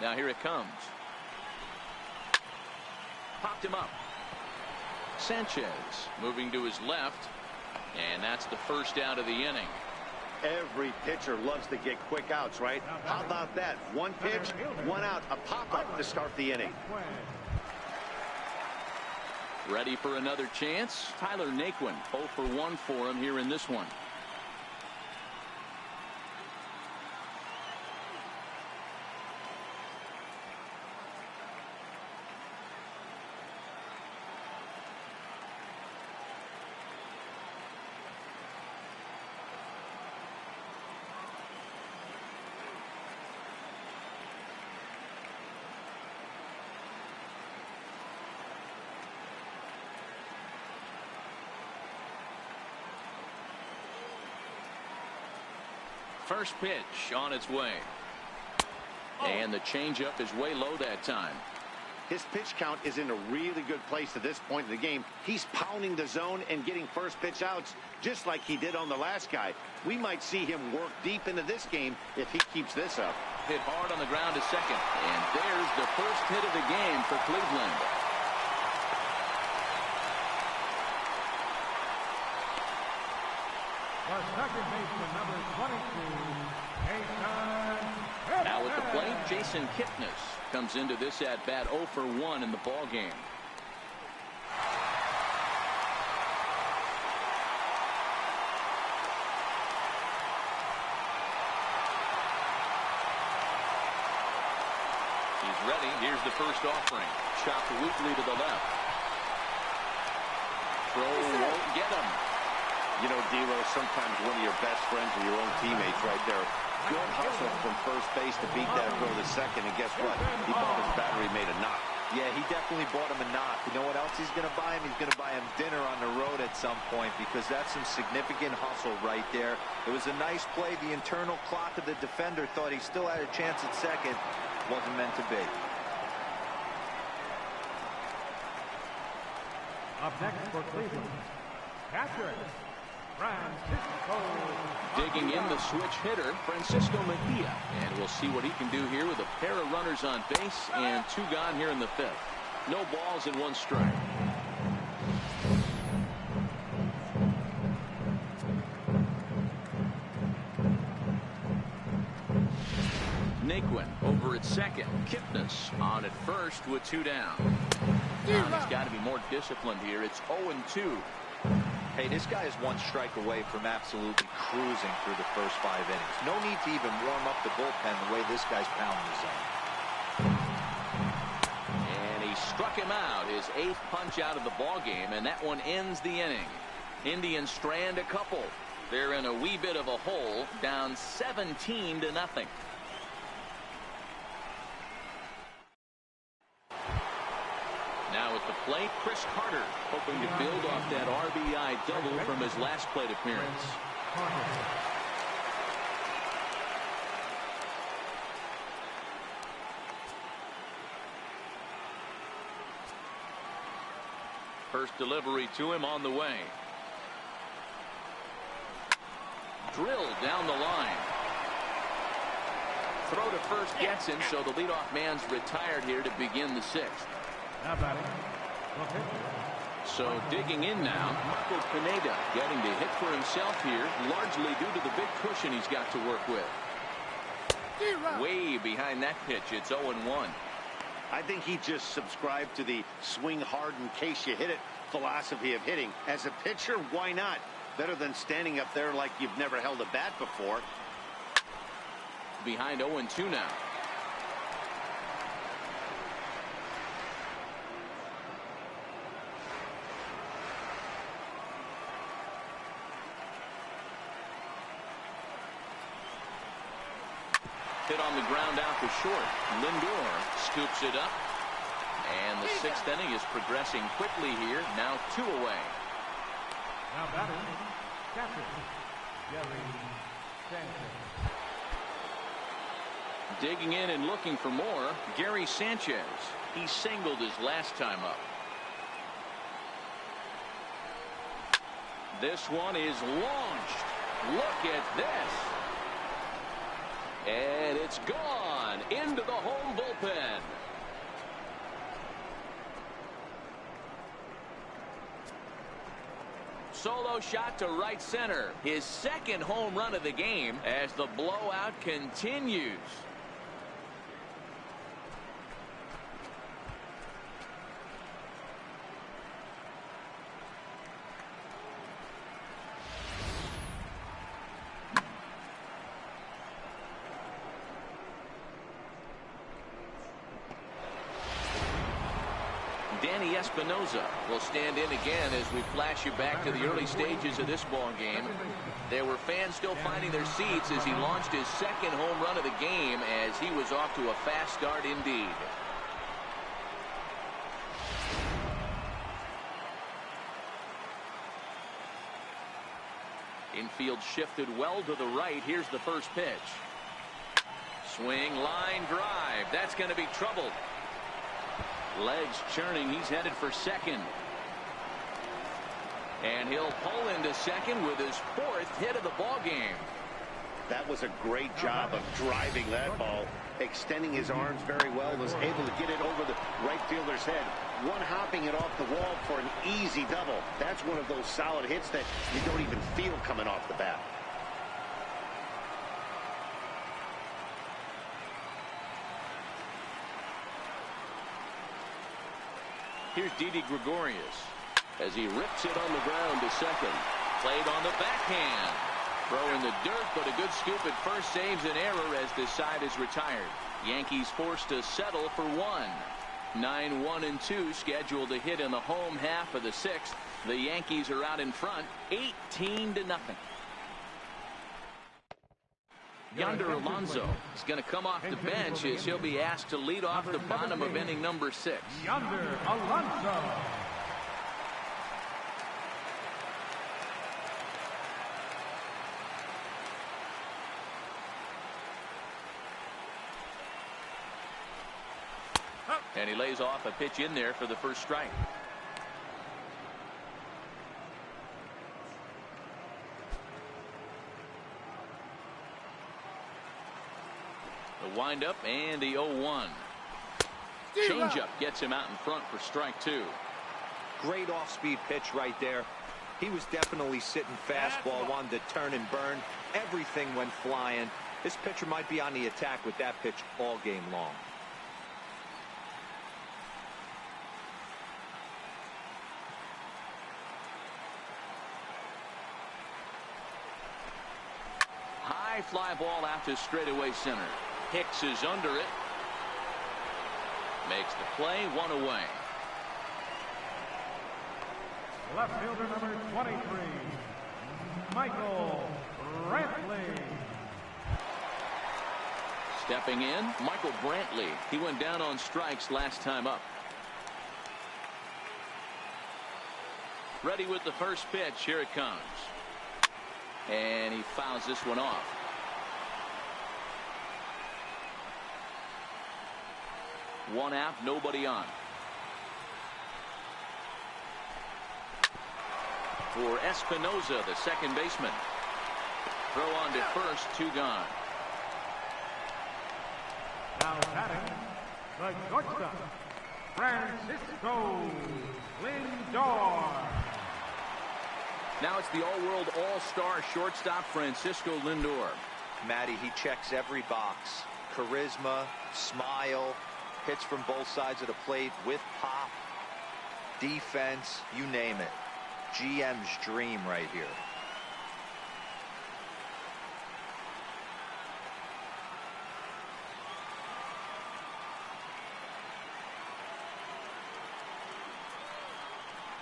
Now here it comes. Popped him up. Sanchez moving to his left, and that's the first out of the inning. Every pitcher loves to get quick outs, right? How about that? One pitch, one out, a pop-up to start the inning. Ready for another chance? Tyler Naquin, 0 for 1 for him here in this one. First pitch on its way. And the changeup is way low that time. His pitch count is in a really good place at this point in the game. He's pounding the zone and getting first pitch outs just like he did on the last guy. We might see him work deep into this game if he keeps this up. Hit hard on the ground to second. And there's the first hit of the game for Cleveland. Second baseman, number 22, Jason. Now at the plate, Jason Kipnis comes into this at bat 0 for 1 in the ball game. He's ready. Here's the first offering. Chopped weakly to the left. Throw won't get him. You know, D'Lo, sometimes one of your best friends are your own teammates right there. Good hustle from first base to beat that throw to second, and guess what? He bought his battery made a knock. Yeah, he definitely bought him a knock. You know what else he's going to buy him? He's going to buy him dinner on the road at some point, because that's some significant hustle right there. It was a nice play. The internal clock of the defender thought he still had a chance at second. Wasn't meant to be. Up next for Cleveland, catcher, Francisco. Digging in the switch hitter, Francisco Mejia. And we'll see what he can do here with a pair of runners on base and 2 gone here in the 5th. No balls and 1 strike. Naquin over at second. Kipnis on at first with 2 down. Now he's got to be more disciplined here. It's 0-2. Hey, this guy is 1 strike away from absolutely cruising through the first 5 innings. No need to even warm up the bullpen the way this guy's pounding the zone. And he struck him out, his 8th punch out of the ball game, and that one ends the inning. Indians strand a couple. They're in a wee bit of a hole, down 17-0. Now at the plate, Chris Carter, hoping to build off that RBI double from his last plate appearance. First delivery to him on the way. Drilled down the line. Throw to first gets him, so the leadoff man's retired here to begin the 6th. Now batting. So digging in now, Marco Pineda getting to hit for himself here, largely due to the big cushion he's got to work with. Way behind that pitch, it's 0-1. I think he just subscribed to the swing hard in case you hit it philosophy of hitting. As a pitcher, why not? Better than standing up there like you've never held a bat before. Behind 0-2 now. Hit on the ground out to short. Lindor scoops it up. And the 6th inning is progressing quickly here. Now 2 away. Now batting, catcher, Gary Sanchez. Digging in and looking for more, Gary Sanchez. He singled his last time up. This one is launched. Look at this. And it's gone into the home bullpen. Solo shot to right center. His 2nd home run of the game as the blowout continues. Danny Espinosa will stand in again as we flash you back to the early stages of this ball game. There were fans still finding their seats as he launched his 2nd home run of the game as he was off to a fast start indeed. Infield shifted well to the right. Here's the first pitch. Swing, line drive. That's going to be trouble. Legs churning. He's headed for second. And he'll pull into second with his 4th hit of the ball game. That was a great job of driving that ball, extending his arms very well, was able to get it over the right fielder's head, one hopping it off the wall for an easy double. That's one of those solid hits that you don't even feel coming off the bat. Here's Didi Gregorius as he rips it on the ground to second. Played on the backhand. Throw in the dirt, but a good scoop at first saves an error as this side is retired. Yankees forced to settle for one. 9-1-2 scheduled to hit in the home half of the sixth. The Yankees are out in front, 18-0. Yonder Alonso is going to come off the bench as he'll be asked to lead off the bottom of inning number 6. Yonder Alonso. And he lays off a pitch in there for the first strike. The windup and the 0-1. Changeup gets him out in front for strike 2. Great off-speed pitch right there. He was definitely sitting fastball, wanted to turn and burn. Everything went flying. This pitcher might be on the attack with that pitch all game long. High fly ball out to straightaway center. Hicks is under it. Makes the play, one away. Left fielder number 23, Michael Brantley. Stepping in, Michael Brantley. He went down on strikes last time up. Ready with the first pitch. Here it comes. And he fouls this one off. One out, nobody on. For Espinoza, the second baseman. Throw on to first, 2 gone. Now batting, the shortstop, Francisco Lindor. Now it's the all-world all-star shortstop Francisco Lindor. Matty, he checks every box. Charisma, smile, hits from both sides of the plate with pop, defense, you name it. GM's dream right here.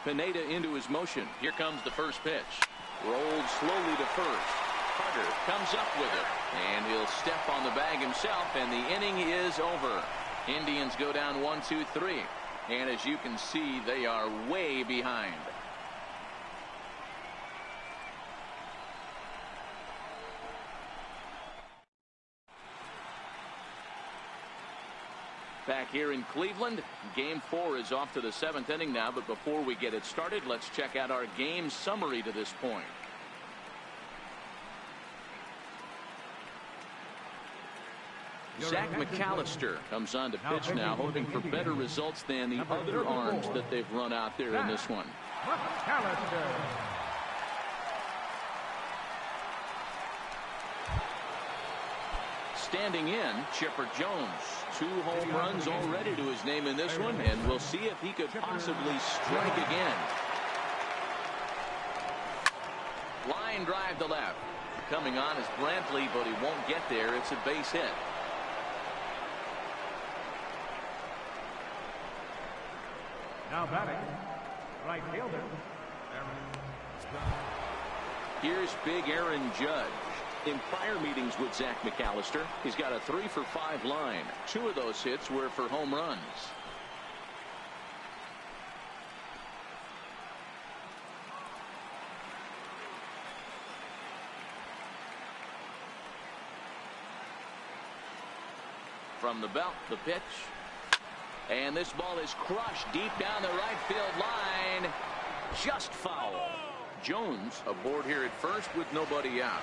Pineda into his motion. Here comes the first pitch. Rolled slowly to first. Carter comes up with it. And he'll step on the bag himself, and the inning is over. Indians go down 1-2-3. And as you can see, they are way behind. Back here in Cleveland, game 4 is off to the 7th inning now, but before we get it started, let's check out our game summary to this point. Zach McAllister comes on to pitch now, hoping for better results than the other arms that they've run out there in this one. McAllister. Standing in, Chipper Jones. 2 home runs already to his name in this one, and we'll see if he could possibly strike again. Line drive to left. Coming on is Brantley, but he won't get there. It's a base hit. Now batting, right fielder, Aaron Judge. Here's big Aaron Judge. In prior meetings with Zach McAllister, he's got a 3-for-5 line. 2 of those hits were for home runs. From the belt, the pitch. And this ball is crushed deep down the right field line. Just foul. Jones aboard here at first with nobody out.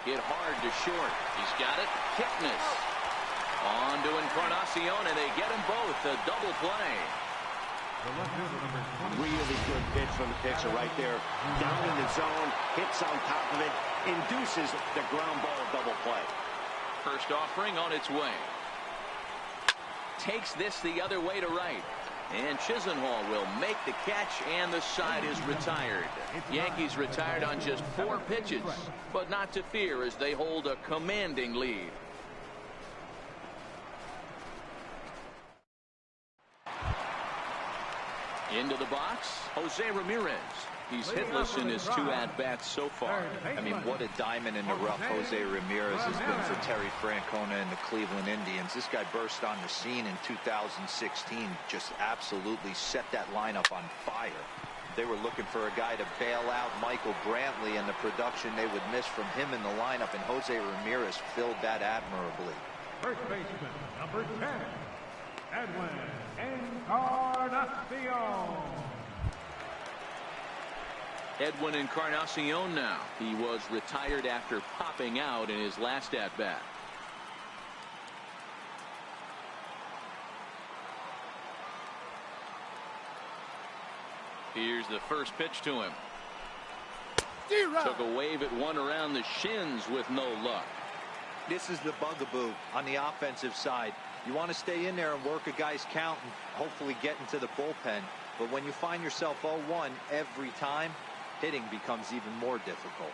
Hit hard to short. He's got it. Kipnis. On to Encarnacion, and they get them both. A double play. Really good pitch from the pitcher right there. Down in the zone, hits on top of it, induces the ground ball double play. First offering on its way. Takes this the other way to right. And Chisenhall will make the catch, and the side is retired. Yankees retired on just 4 pitches, but not to fear as they hold a commanding lead. Into the box, Jose Ramirez. He's hitless in his 2 at-bats so far. I mean, what a diamond in the rough Jose Ramirez has been for Terry Francona and the Cleveland Indians. This guy burst on the scene in 2016, just absolutely set that lineup on fire. They were looking for a guy to bail out Michael Brantley, and the production they would miss from him in the lineup, and Jose Ramirez filled that admirably. First baseman, number 10, Edwin Encarnacion. Edwin Encarnacion now. He was retired after popping out in his last at-bat. Here's the first pitch to him. Took a wave at one around the shins with no luck. This is the bugaboo on the offensive side. You want to stay in there and work a guy's count and hopefully get into the bullpen. But when you find yourself 0-1 every time, hitting becomes even more difficult.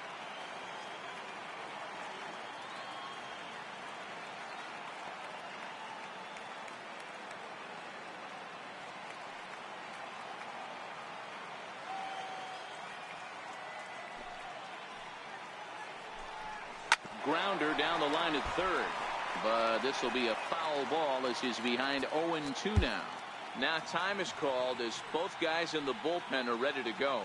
Grounder down the line at third. But this will be a foul ball as he's behind 0-2 now. Now time is called as both guys in the bullpen are ready to go.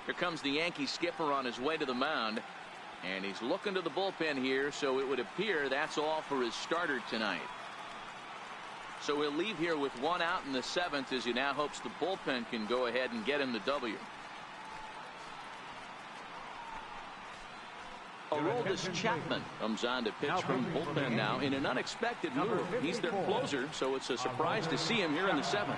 Here comes the Yankee skipper on his way to the mound, and he's looking to the bullpen here, so it would appear that's all for his starter tonight. So he'll leave here with 1 out in the 7th as he now hopes the bullpen can go ahead and get him the W. Aroldis Chapman comes on to pitch from bullpen now in an unexpected move. He's their closer, so it's a surprise to see him here in the 7th.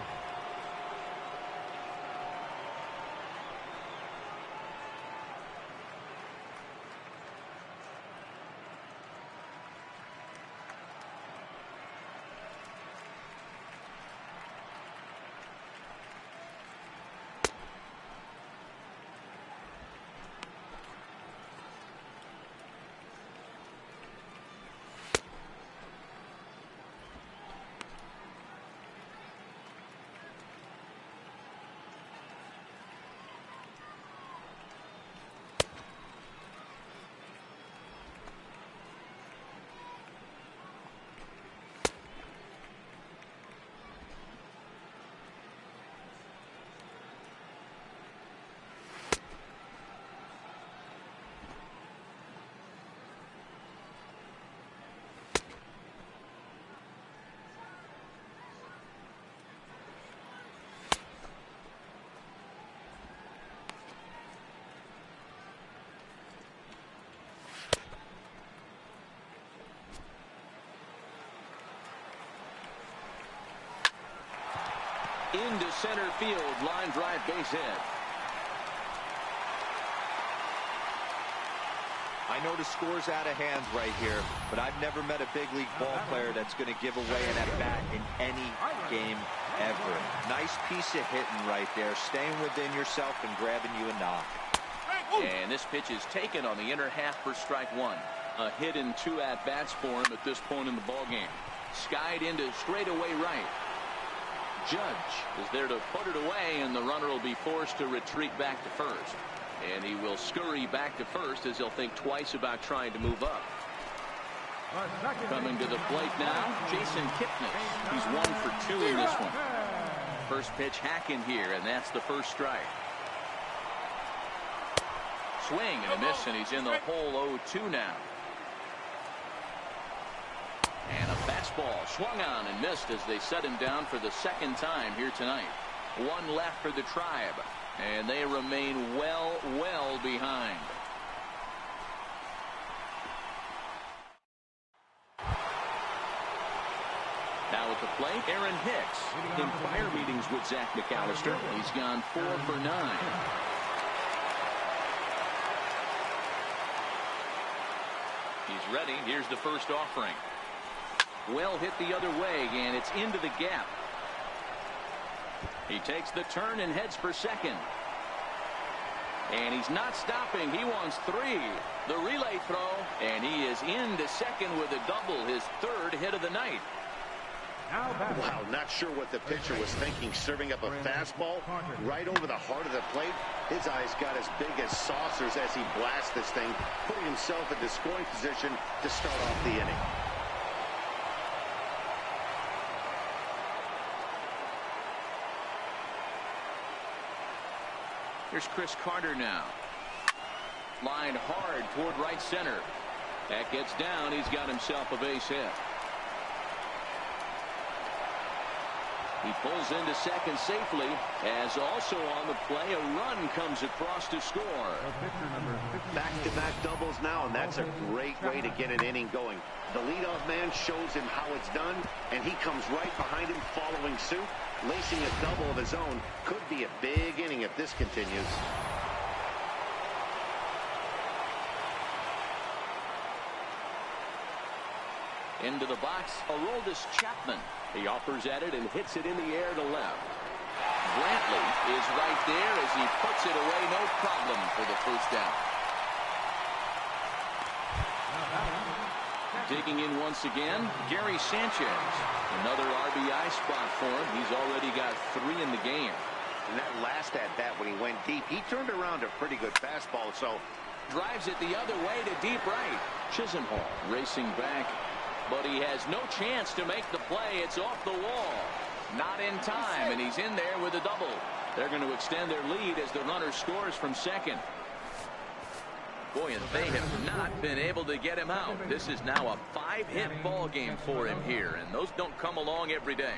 into center field. Line drive, base hit. I know the score's out of hands right here, but I've never met a big league ball player that's going to give away an at-bat in any game ever. Nice piece of hitting right there, staying within yourself and grabbing you a knock. And this pitch is taken on the inner half for strike one. A hit and 2 at-bats for him at this point in the ballgame. Skied into straightaway right. Judge is there to put it away, and the runner will be forced to retreat back to first. And he will scurry back to first as he'll think twice about trying to move up. Coming to the plate now, Jason Kipnis. He's 1 for 2 in this one. First pitch hacking here, and that's the first strike. Swing and a miss, and he's in the hole 0-2 now. And a fastball swung on and missed as they set him down for the second time here tonight. 1 left for the Tribe, and they remain well behind. Now at the plate, Aaron Hicks. In prior meetings with Zach McAllister, he's gone 4 for 9. He's ready. Here's the first offering. Well hit the other way, and it's into the gap. He takes the turn and heads for second. And he's not stopping. He wants 3. The relay throw, and he is into second with a double, his 3rd hit of the night. Wow, not sure what the pitcher was thinking, serving up a fastball right over the heart of the plate. His eyes got as big as saucers as he blasts this thing, putting himself into scoring position to start off the inning. Here's Chris Carter now. Lined hard toward right center. That gets down. He's got himself a base hit. He pulls into second safely, as also on the play, a run comes across to score. Back-to-back doubles now, and that's a great way to get an inning going. The leadoff man shows him how it's done, and he comes right behind him following suit. Lacing a double of his own. Could be a big inning if this continues. Into the box, Aroldis Chapman. He offers at it and hits it in the air to left. Brantley is right there as he puts it away, no problem for the first down. Digging in once again, Gary Sanchez. Another RBI spot for him. He's already got 3 in the game. And that last at-bat when he went deep, he turned around a pretty good fastball, so drives it the other way to deep right. Chisenhall racing back, but he has no chance to make the play. It's off the wall. Not in time, and he's in there with a double. They're going to extend their lead as the runner scores from second. Boy, and they have not been able to get him out. This is now a 5-hit ball game for him here, and those don't come along every day.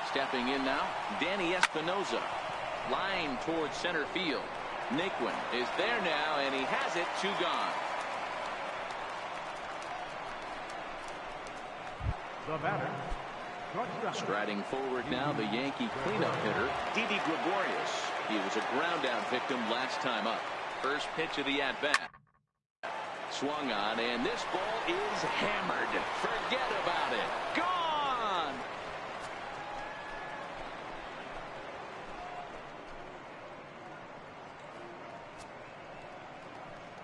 Stepping in now, Danny Espinoza. Line towards center field. Naquin is there now, and he has it. 2 gone. The batter, striding forward now, the Yankee cleanup hitter, Didi Gregorius. He was a ground out victim last time up. First pitch of the at-bat. Swung on, and this ball is hammered. Forget about it. Gone!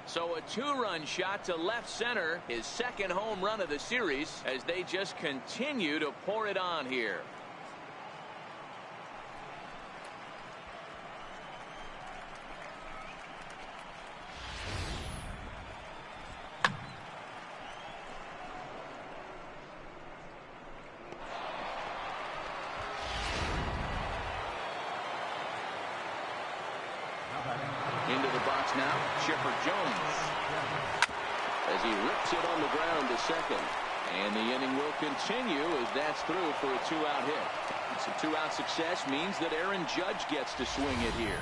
So a 2-run shot to left center, his second home run of the series, as they just continue to pour it on here. Into the box now, Chipper Jones. As he rips it on the ground to second. And the inning will continue as that's through for a 2-out hit. Some two-out success means that Aaron Judge gets to swing it here.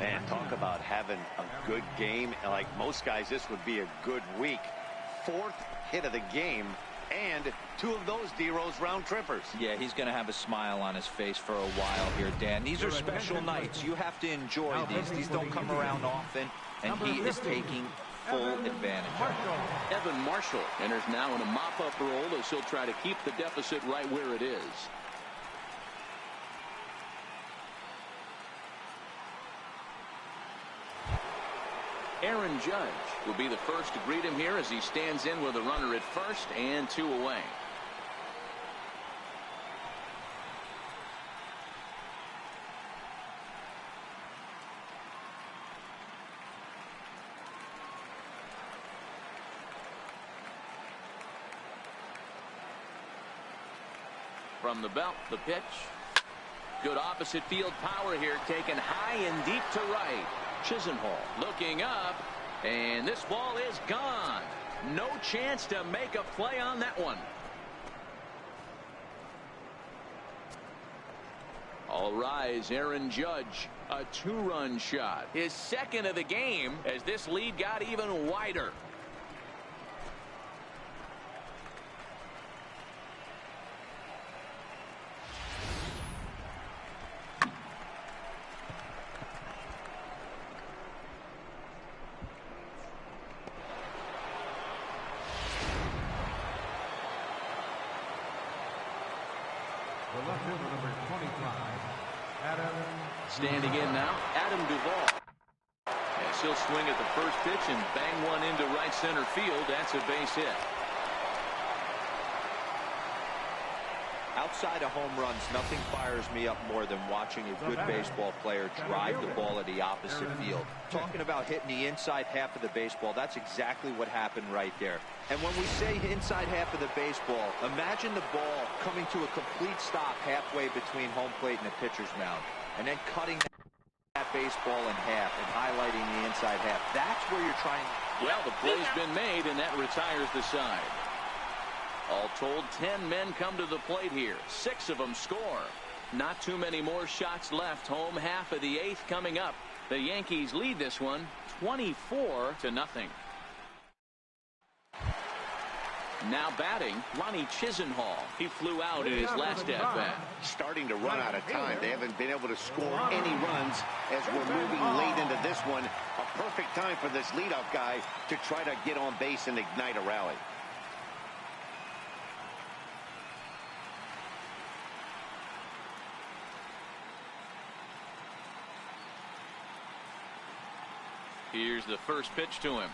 Man, talk about having a good game. Like most guys, this would be a good week. 4th hit of the game, and 2 of those D-Rose round trippers. Yeah, he's going to have a smile on his face for a while here, Dan. These are special nights. You have to enjoy these. These don't come around often, and he is taking full advantage of it. Evan Marshall enters now in a mop-up role as he'll try to keep the deficit right where it is. Aaron Judge will be the first to greet him here as he stands in with a runner at first and 2 away. From the belt, the pitch. Good opposite field power here, taken high and deep to right. Chisenhall looking up, and this ball is gone. No chance to make a play on that one. All rise, Aaron Judge, a 2-run shot. His 2nd of the game as this lead got even wider. Standing in now, Adam Duvall. As he'll swing at the first pitch and bang one into right center field. That's a base hit. Outside of home runs, nothing fires me up more than watching a good baseball player drive the ball at the opposite field. Talking about hitting the inside half of the baseball, that's exactly what happened right there. And when we say inside half of the baseball, imagine the ball coming to a complete stop halfway between home plate and the pitcher's mound, and then cutting that baseball in half and highlighting the inside half. That's where you're trying. Well, the play's been made, and that retires the side. All told, 10 men come to the plate here. 6 of them score. Not too many more shots left. Home half of the 8th coming up. The Yankees lead this one 24-0. Now batting, Lonnie Chisenhall. He flew out in his last at-bat. Starting to run out of time. They haven't been able to score any runs as we're moving late into this one. A perfect time for this leadoff guy to try to get on base and ignite a rally. Here's the first pitch to him.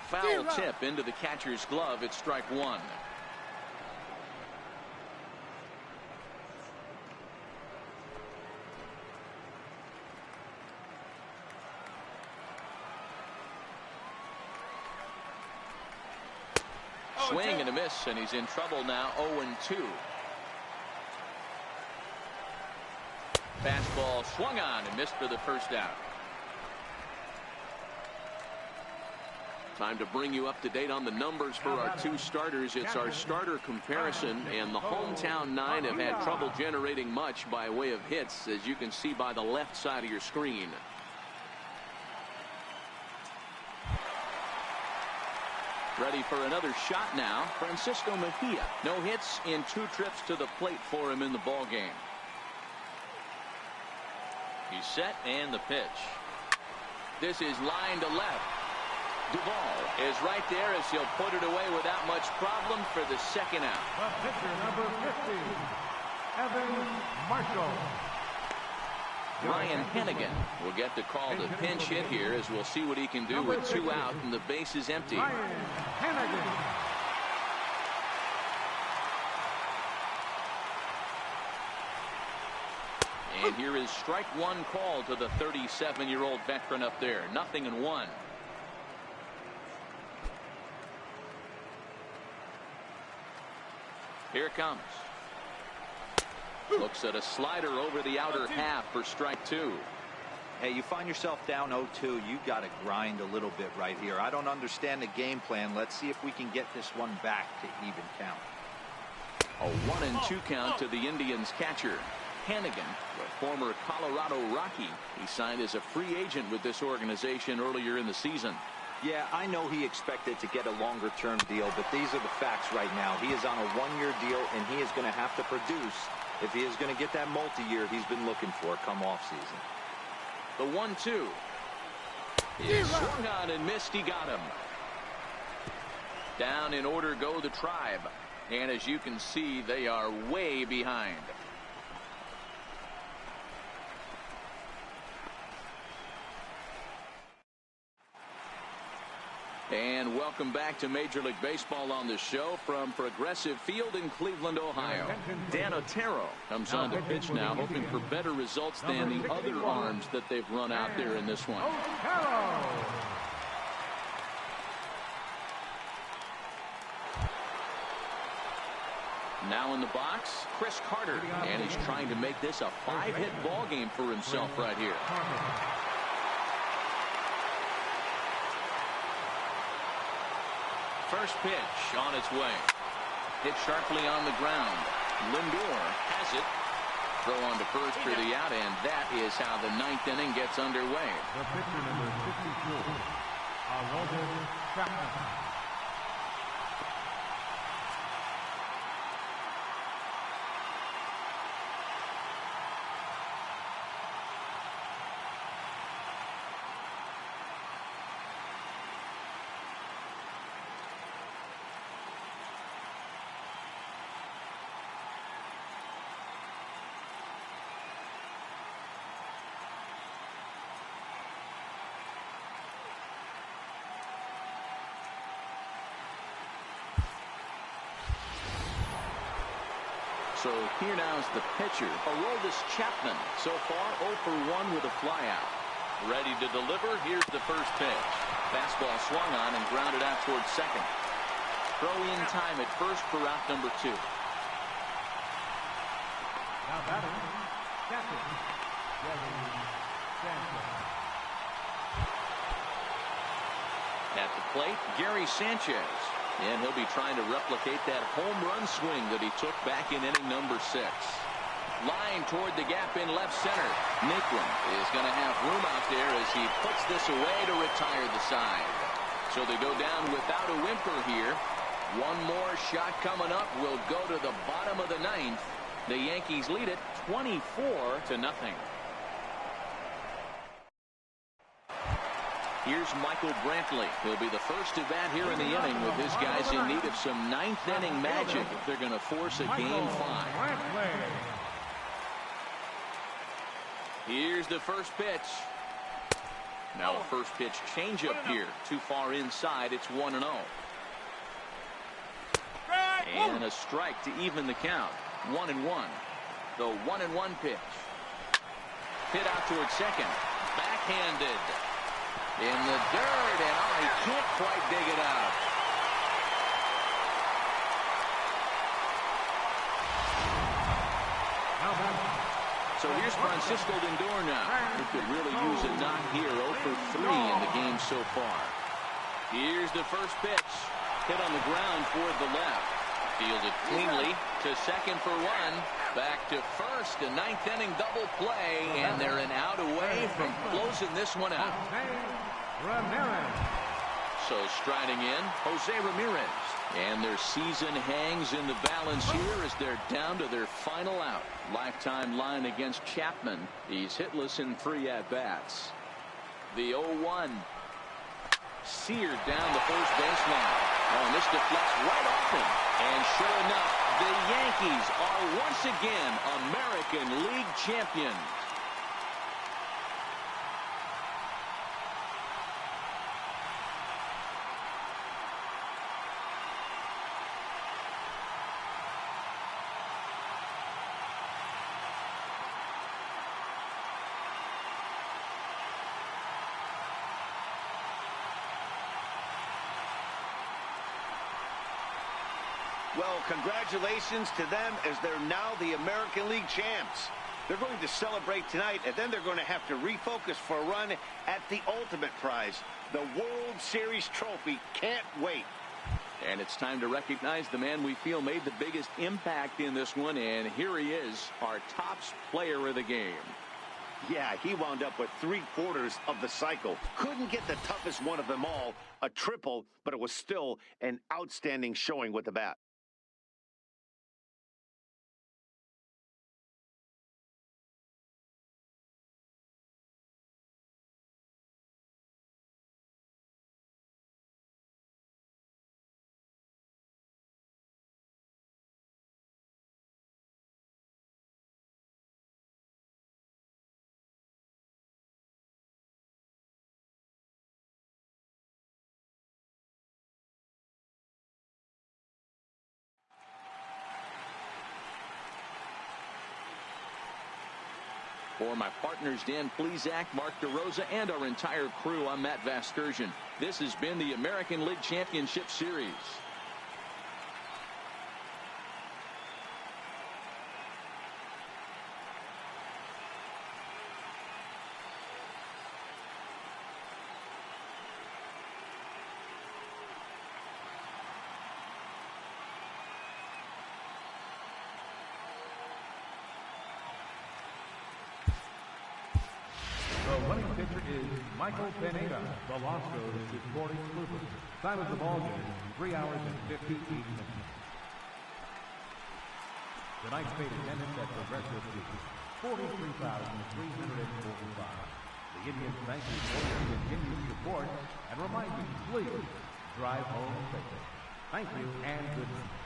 Foul tip into the catcher's glove. It's strike 1. Swing and a miss, and he's in trouble now. 0-2. Fastball swung on and missed for the first out. Time to bring you up to date on the numbers for our 2 starters. It's our starter comparison, and the hometown 9 have had trouble generating much by way of hits, as you can see by the left side of your screen. Ready for another shot now, Francisco Mejia. No hits in 2 trips to the plate for him in the ball game. He's set, and the pitch. This is line to left. Duvall is right there as he'll put it away without much problem for the second out. The pitcher, number 50, Evan Marshall. Ryan Hennigan will get the call to pinch hit here, as we'll see what he can do with 2 out and the base is empty. Ryan Hennigan. And here is strike 1 call to the 37-year-old veteran up there. 0-1. Here it comes. Looks at a slider over the outer half for strike 2. Hey, you find yourself down 0-2. You got to grind a little bit right here. I don't understand the game plan. Let's see if we can get this one back to even count. A 1-2 count to the Indians catcher. Hannigan, the former Colorado Rocky. He signed as a free agent with this organization earlier in the season. Yeah, I know he expected to get a longer-term deal, but these are the facts right now. He is on a one-year deal, and he is going to have to produce if he is going to get that multi-year he's been looking for come off-season. The 1-2. He swung on and missed. He got him. Down in order go the Tribe. And as you can see, they are way behind. And welcome back to Major League Baseball on the show from Progressive Field in Cleveland, Ohio. Dan Otero comes on to pitch now, hoping for better results than the other arms that they've run out there in this one. Now in the box, Chris Carter, and he's trying to make this a 5-hit ball game for himself right here. First pitch on its way. Hit sharply on the ground. Lindor has it. Throw on to first for the out, and that is how the 9th inning gets underway. The pitcher number 52, Aroldis Chapman. So here now is the pitcher, Aroldis Chapman. So far 0 for 1 with a flyout. Ready to deliver. Here's the first pitch. Fastball swung on and grounded out towards second. Throw in time at first for out number 2. Now batting, catcher, Gary Sanchez. At the plate, Gary Sanchez. And he'll be trying to replicate that home run swing that he took back in inning number 6. Line toward the gap in left center. Nicklin is going to have room out there as he puts this away to retire the side. So they go down without a whimper here. One more shot coming up will go to the bottom of the 9th. The Yankees lead it 24-0. Here's Michael Brantley. He'll be the first to bat here in the inning with his guys in need of some 9th inning magic if they're going to force a game 5. Here's the first pitch. Now a first pitch changeup here. Too far inside. It's 1-0. And a strike to even the count. 1-1. The 1-1 pitch. Hit out towards second. Backhanded. In the dirt, and he can't quite dig it out. So here's Francisco Lindor now, who could really use a knock here. 0 for 3 in the game so far. Here's the first pitch. Hit on the ground toward the left. Fielded cleanly to second for 1. Back to first, a 9th inning double play, and they're an out away from closing this one out. So striding in, Jose Ramirez. And their season hangs in the balance here as they're down to their final out. Lifetime line against Chapman. He's hitless in 3 at-bats. The 0-1. Seared down the first baseline. Oh, and this deflects right off him. And sure enough, the Yankees are once again American League champions. Well, congratulations to them as they're now the American League champs. They're going to celebrate tonight, and then they're going to have to refocus for a run at the ultimate prize, the World Series trophy. Can't wait. And it's time to recognize the man we feel made the biggest impact in this one. And here he is, our top player of the game. Yeah, he wound up with 3/4 of the cycle. Couldn't get the toughest one of them all, a triple, but it was still an outstanding showing with the bat. For my partners, Dan Plesac, Mark DeRosa, and our entire crew, I'm Matt Vasgersian. This has been the American League Championship Series. The winning pitcher is Michael Pineda. The loss goes to Corey Kluber. Time of the ball game, 3 hours and 58 minutes. Tonight's paid attendance at Progressive Field, 43,345. The Indians thank you for your continued support and remind you, please drive home safely. Thank you and good night.